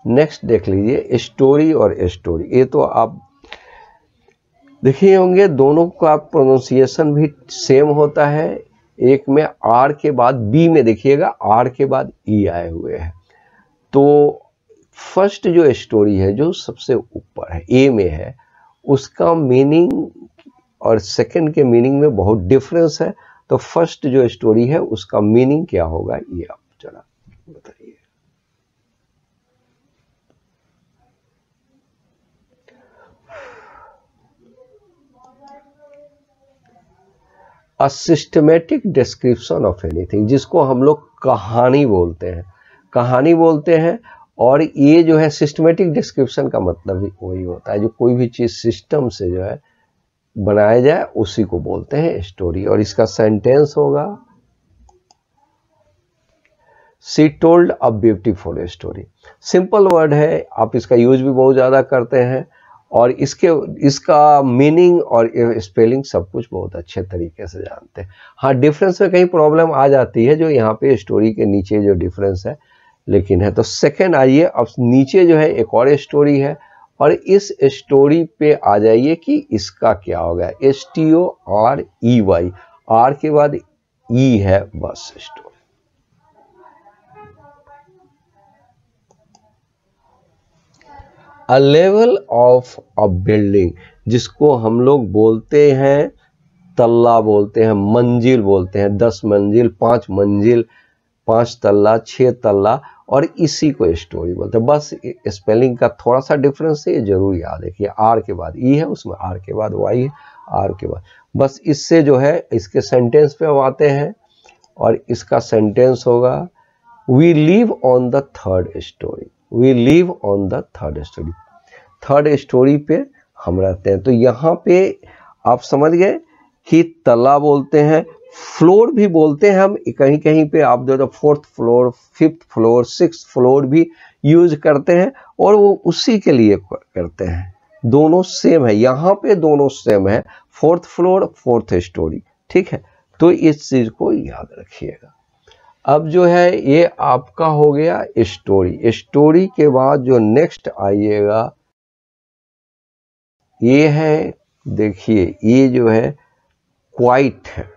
[SPEAKER 2] नेक्स्ट देख लीजिए स्टोरी और स्टोरी। ये तो आप देखिए होंगे, दोनों का प्रोनाउंसिएशन भी सेम होता है। एक में आर के बाद, बी में देखिएगा आर के बाद ई आए हुए हैं। तो फर्स्ट जो स्टोरी है जो सबसे ऊपर है, ए में है, उसका मीनिंग और सेकंड के मीनिंग में बहुत डिफरेंस है। तो फर्स्ट जो स्टोरी है उसका मीनिंग क्या होगा ये आप जरा बताइए। A systematic description of anything, जिसको हम लोग कहानी बोलते हैं, कहानी बोलते हैं। और ये जो है सिस्टमेटिक डिस्क्रिप्शन का मतलब ही वही होता है, जो कोई भी चीज सिस्टम से जो है बनाया जाए उसी को बोलते हैं स्टोरी। और इसका सेंटेंस होगा she told a beautiful story. Simple word है, आप इसका यूज भी बहुत ज़्यादा करते हैं और इसका मीनिंग और स्पेलिंग सब कुछ बहुत अच्छे तरीके से जानते हैं। हाँ, डिफरेंस में कहीं प्रॉब्लम आ जाती है, जो यहाँ पे स्टोरी के नीचे जो डिफरेंस है लेकिन है। तो सेकेंड आइए, अब नीचे जो है एक और स्टोरी है और इस स्टोरी पे आ जाइए कि इसका क्या होगा। STOREY, आर के बाद ई है, बस story. A level of a building, जिसको हम लोग बोलते हैं तल्ला, बोलते हैं मंजिल, बोलते हैं 10 मंजिल, 5 मंजिल, 5 तल्ला, 6 तल्ला, और इसी को स्टोरी बोलते हैं। बस स्पेलिंग का थोड़ा सा डिफरेंस है, ये जरूर याद रखिए। आर के बाद ई है, उसमें आर के बाद वाई है, आर के बाद बस। इससे जो है इसके सेंटेंस पे हम आते हैं और इसका सेंटेंस होगा we live on the third storey. We live on the third storey, third storey पे हम रहते हैं। तो यहाँ पे आप समझ गए कि तला बोलते हैं, फ्लोर भी बोलते हैं हम, कहीं कहीं पे आप जो 4th floor, 5th floor, 6th floor भी यूज करते हैं और वो उसी के लिए करते हैं। दोनों सेम है, यहाँ पे दोनों सेम है, 4th फ्लोर, 4th स्टोरी, ठीक है। तो इस चीज को याद रखिएगा। अब जो है ये आपका हो गया स्टोरी। स्टोरी के बाद जो नेक्स्ट आइएगा ये है, देखिए ये जो है क्वाइट है,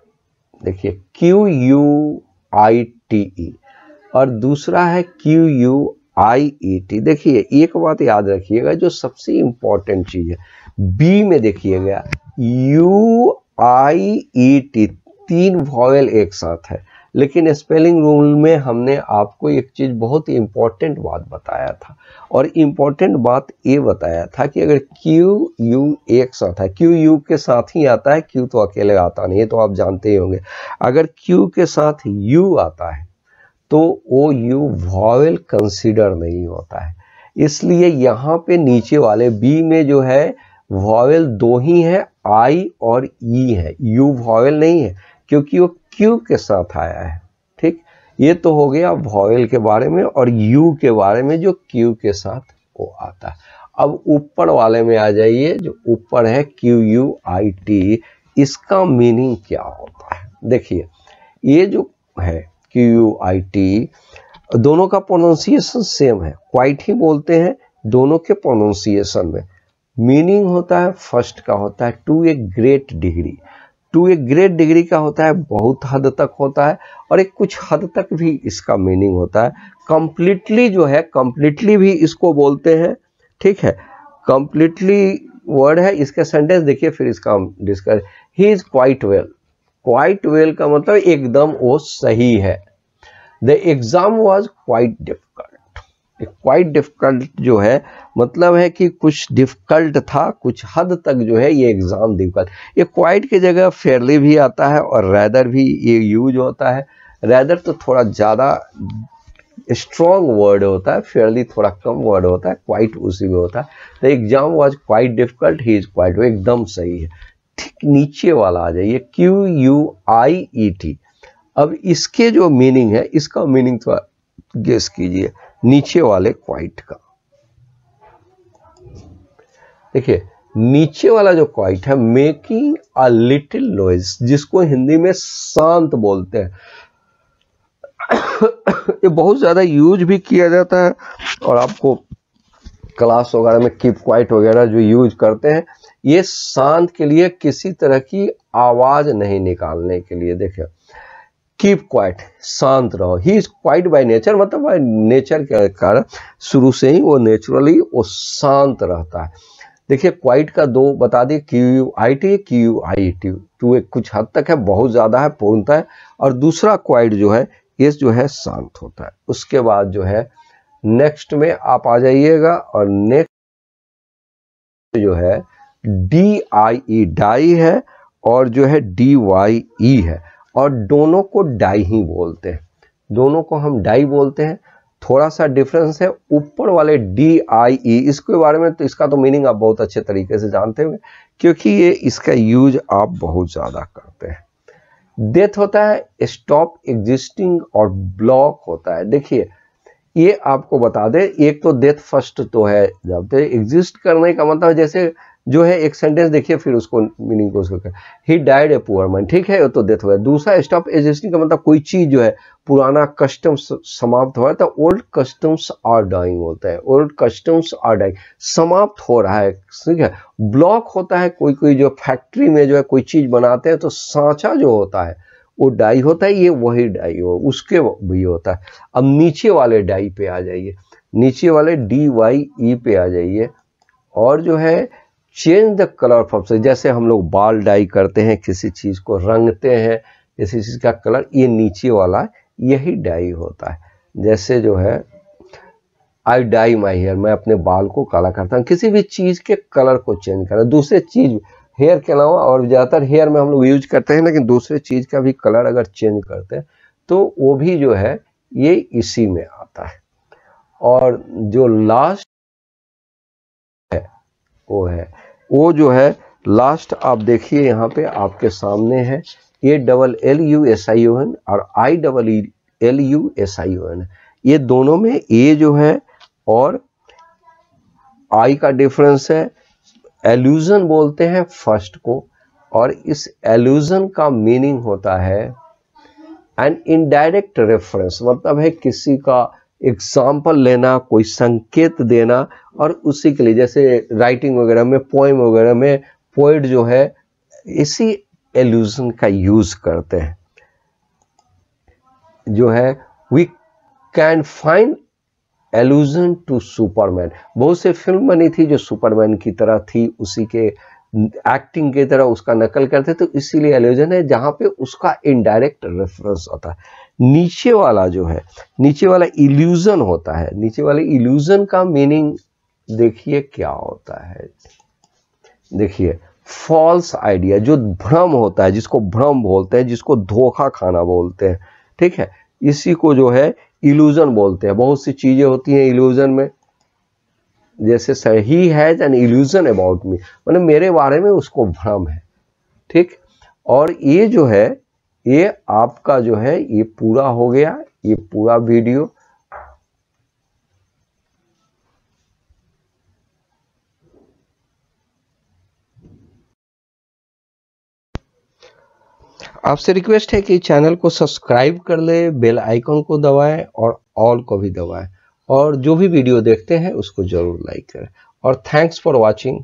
[SPEAKER 2] देखिए QUITE, और दूसरा है QUIET। देखिए एक बात याद रखिएगा, जो सबसे इंपॉर्टेंट चीज है, बी में देखिएगा UIET, 3 वॉवेल एक साथ है। लेकिन स्पेलिंग रूल में हमने आपको एक चीज बहुत ही इंपॉर्टेंट बात बताया था, और इंपॉर्टेंट बात ये बताया था कि अगर QU एक साथ है, QU के साथ ही आता है, Q तो अकेले आता नहीं है, तो आप जानते ही होंगे। अगर Q के साथ U आता है तो वो U वॉवेल कंसीडर नहीं होता है। इसलिए यहाँ पे नीचे वाले B में जो है वॉवेल 2 ही है, I और E है, U वॉवेल नहीं है क्योंकि वो Q के साथ आया है, ठीक। ये तो हो गया वॉवेल के बारे में और U के बारे में, जो Q के साथ वो आता है। अब ऊपर वाले में आ जाइए, जो ऊपर है QUIT, इसका मीनिंग क्या होता है। देखिए ये जो है QUIT, दोनों का प्रोनाउंसिएशन सेम है, क्वाइट ही बोलते हैं दोनों के प्रोनाउंसिएशन में। मीनिंग होता है, फर्स्ट का होता है to a great degree. To a great degree का होता है बहुत हद तक होता है, और एक कुछ हद तक भी इसका मीनिंग होता है। कंप्लीटली जो है, कंप्लीटली भी इसको बोलते हैं, ठीक है। कंप्लीटली वर्ड है, इसका सेंटेंस देखिए, फिर इसका हम discuss. He is quite well. Quite well का मतलब एकदम वो सही है। The exam was quite difficult. Quite difficult जो है मतलब है कि कुछ डिफिकल्ट था, कुछ हद तक जो है ये एग्जाम डिफिकल्ट। ये क्वाइट की जगह फेयरली भी आता है और रैदर भी ये यूज होता है। रैदर तो थोड़ा ज़्यादा स्ट्रॉन्ग वर्ड होता है, फेयरली थोड़ा कम वर्ड होता है, क्वाइट उसी में होता है। The exam was quite difficult, he is quite, वो एकदम सही है। ठीक नीचे वाला आ जाइए QUIET। अब इसके जो मीनिंग है, इसका मीनिंग थोड़ा गेस कीजिए नीचे वाले क्वाइट का। देखिए नीचे वाला जो क्वाइट है, मेकिंग अ लिटिल नॉइज, जिसको हिंदी में शांत बोलते हैं। ये बहुत ज्यादा यूज भी किया जाता है, और आपको क्लास वगैरह में कीप क्वाइट वगैरह जो यूज करते हैं, ये शांत के लिए, किसी तरह की आवाज नहीं निकालने के लिए। देखिए कीप क्वाइट, शांत रहो। He is quite by nature, मतलब बाय नेचर के कारण शुरू से ही वो नेचुरली वो शांत रहता है। देखिए क्वाइट का 2 बता दिए, QUIT, QUIET। तो एक कुछ हद तक है, बहुत ज्यादा है, पूर्णता है। और दूसरा क्वाइट जो है, ये जो है शांत होता है। उसके बाद जो है नेक्स्ट में आप आ जाइएगा, और नेक्स्ट जो है DIE, डाई है, और जो है DYE है, और दोनों को डाई ही बोलते हैं, दोनों को हम डाई बोलते हैं। थोड़ा सा डिफरेंस है, ऊपर वाले DIE, इसके बारे में तो इसका तो मीनिंग आप बहुत अच्छे तरीके से जानते होंगे, क्योंकि ये इसका यूज आप बहुत ज़्यादा करते हैं। डेथ होता है स्टॉप एग्जिस्टिंग, और ब्लॉक होता है, देखिए ये आपको बता दें, एक तो डेथ फर्स्ट तो है, जब तो एग्जिस्ट करने का मतलब जैसे जो है एक सेंटेंस देखिए फिर उसको मीनिंग को उसको, he died a poor man, ठीक है, तो डेथ हुआ। दूसरा स्टॉप एग्जिस्टिंग का मतलब कोई चीज जो है पुराना कस्टम समाप्त हो रहा है, तो ओल्ड कस्टम्स आर डाइंग होता है, ओल्ड कस्टम्स आर डाइंग, समाप्त हो रहा है, ठीक है। ब्लॉक होता है कोई जो फैक्ट्री में जो है कोई चीज बनाते हैं तो सांचा जो होता है वो डाई होता है, ये वही डाई हो उसके भी होता है। अब नीचे वाले डाई पे आ जाइए, नीचे वाले DYE पे आ जाइए, और जो है चेंज द कलर ऑफ, जैसे हम लोग बाल डाई करते हैं, किसी चीज को रंगते हैं, किसी चीज का कलर, ये नीचे वाला यही डाई होता है। जैसे जो है आई डाई माई हेयर, मैं अपने बाल को काला करता हूँ, किसी भी चीज के कलर को चेंज करना, दूसरे चीज हेयर के अलावा, और ज़्यादातर हेयर में हम लोग यूज करते हैं, लेकिन दूसरे चीज का भी कलर अगर चेंज करते हैं तो वो भी जो है ये इसी में आता है। और जो लास्ट है वो जो है लास्ट, आप देखिए यहाँ पे आपके सामने है, ALLUSION और IELLUSION, ये दोनों में ए जो है और आई का डिफरेंस है। एल्यूजन बोलते हैं फर्स्ट को, और इस एल्यूजन का मीनिंग होता है एन इनडायरेक्ट रेफरेंस, मतलब है किसी का एग्जाम्पल लेना, कोई संकेत देना, और उसी के लिए जैसे राइटिंग वगैरह में, पोएम वगैरह में पोएट जो है इसी एल्यूजन का यूज करते हैं। जो है we can find allusion to Superman, बहुत से फिल्म बनी थी जो सुपरमैन की तरह थी, उसी के एक्टिंग की तरह उसका नकल करते, तो इसीलिए एल्यूजन है, जहां पे उसका इनडायरेक्ट रेफरेंस होता है। नीचे वाला जो है, नीचे वाला इल्यूजन होता है, नीचे वाले इल्यूजन का मीनिंग देखिए क्या होता है, देखिए फॉल्स आइडिया, जो भ्रम होता है, जिसको भ्रम बोलते हैं, जिसको धोखा खाना बोलते हैं, ठीक है, इसी को जो है इल्यूजन बोलते हैं। बहुत सी चीजें होती हैं इल्यूजन में, जैसे he has an illusion about me, मतलब मेरे बारे में उसको भ्रम है, ठीक। और ये जो है ये आपका जो है ये पूरा हो गया, ये पूरा वीडियो। आपसे रिक्वेस्ट है कि चैनल को सब्सक्राइब कर ले, बेल आइकन को दबाएं और ऑल को भी दबाएं, और जो भी वीडियो देखते हैं उसको जरूर लाइक करें। और थैंक्स फॉर वॉचिंग।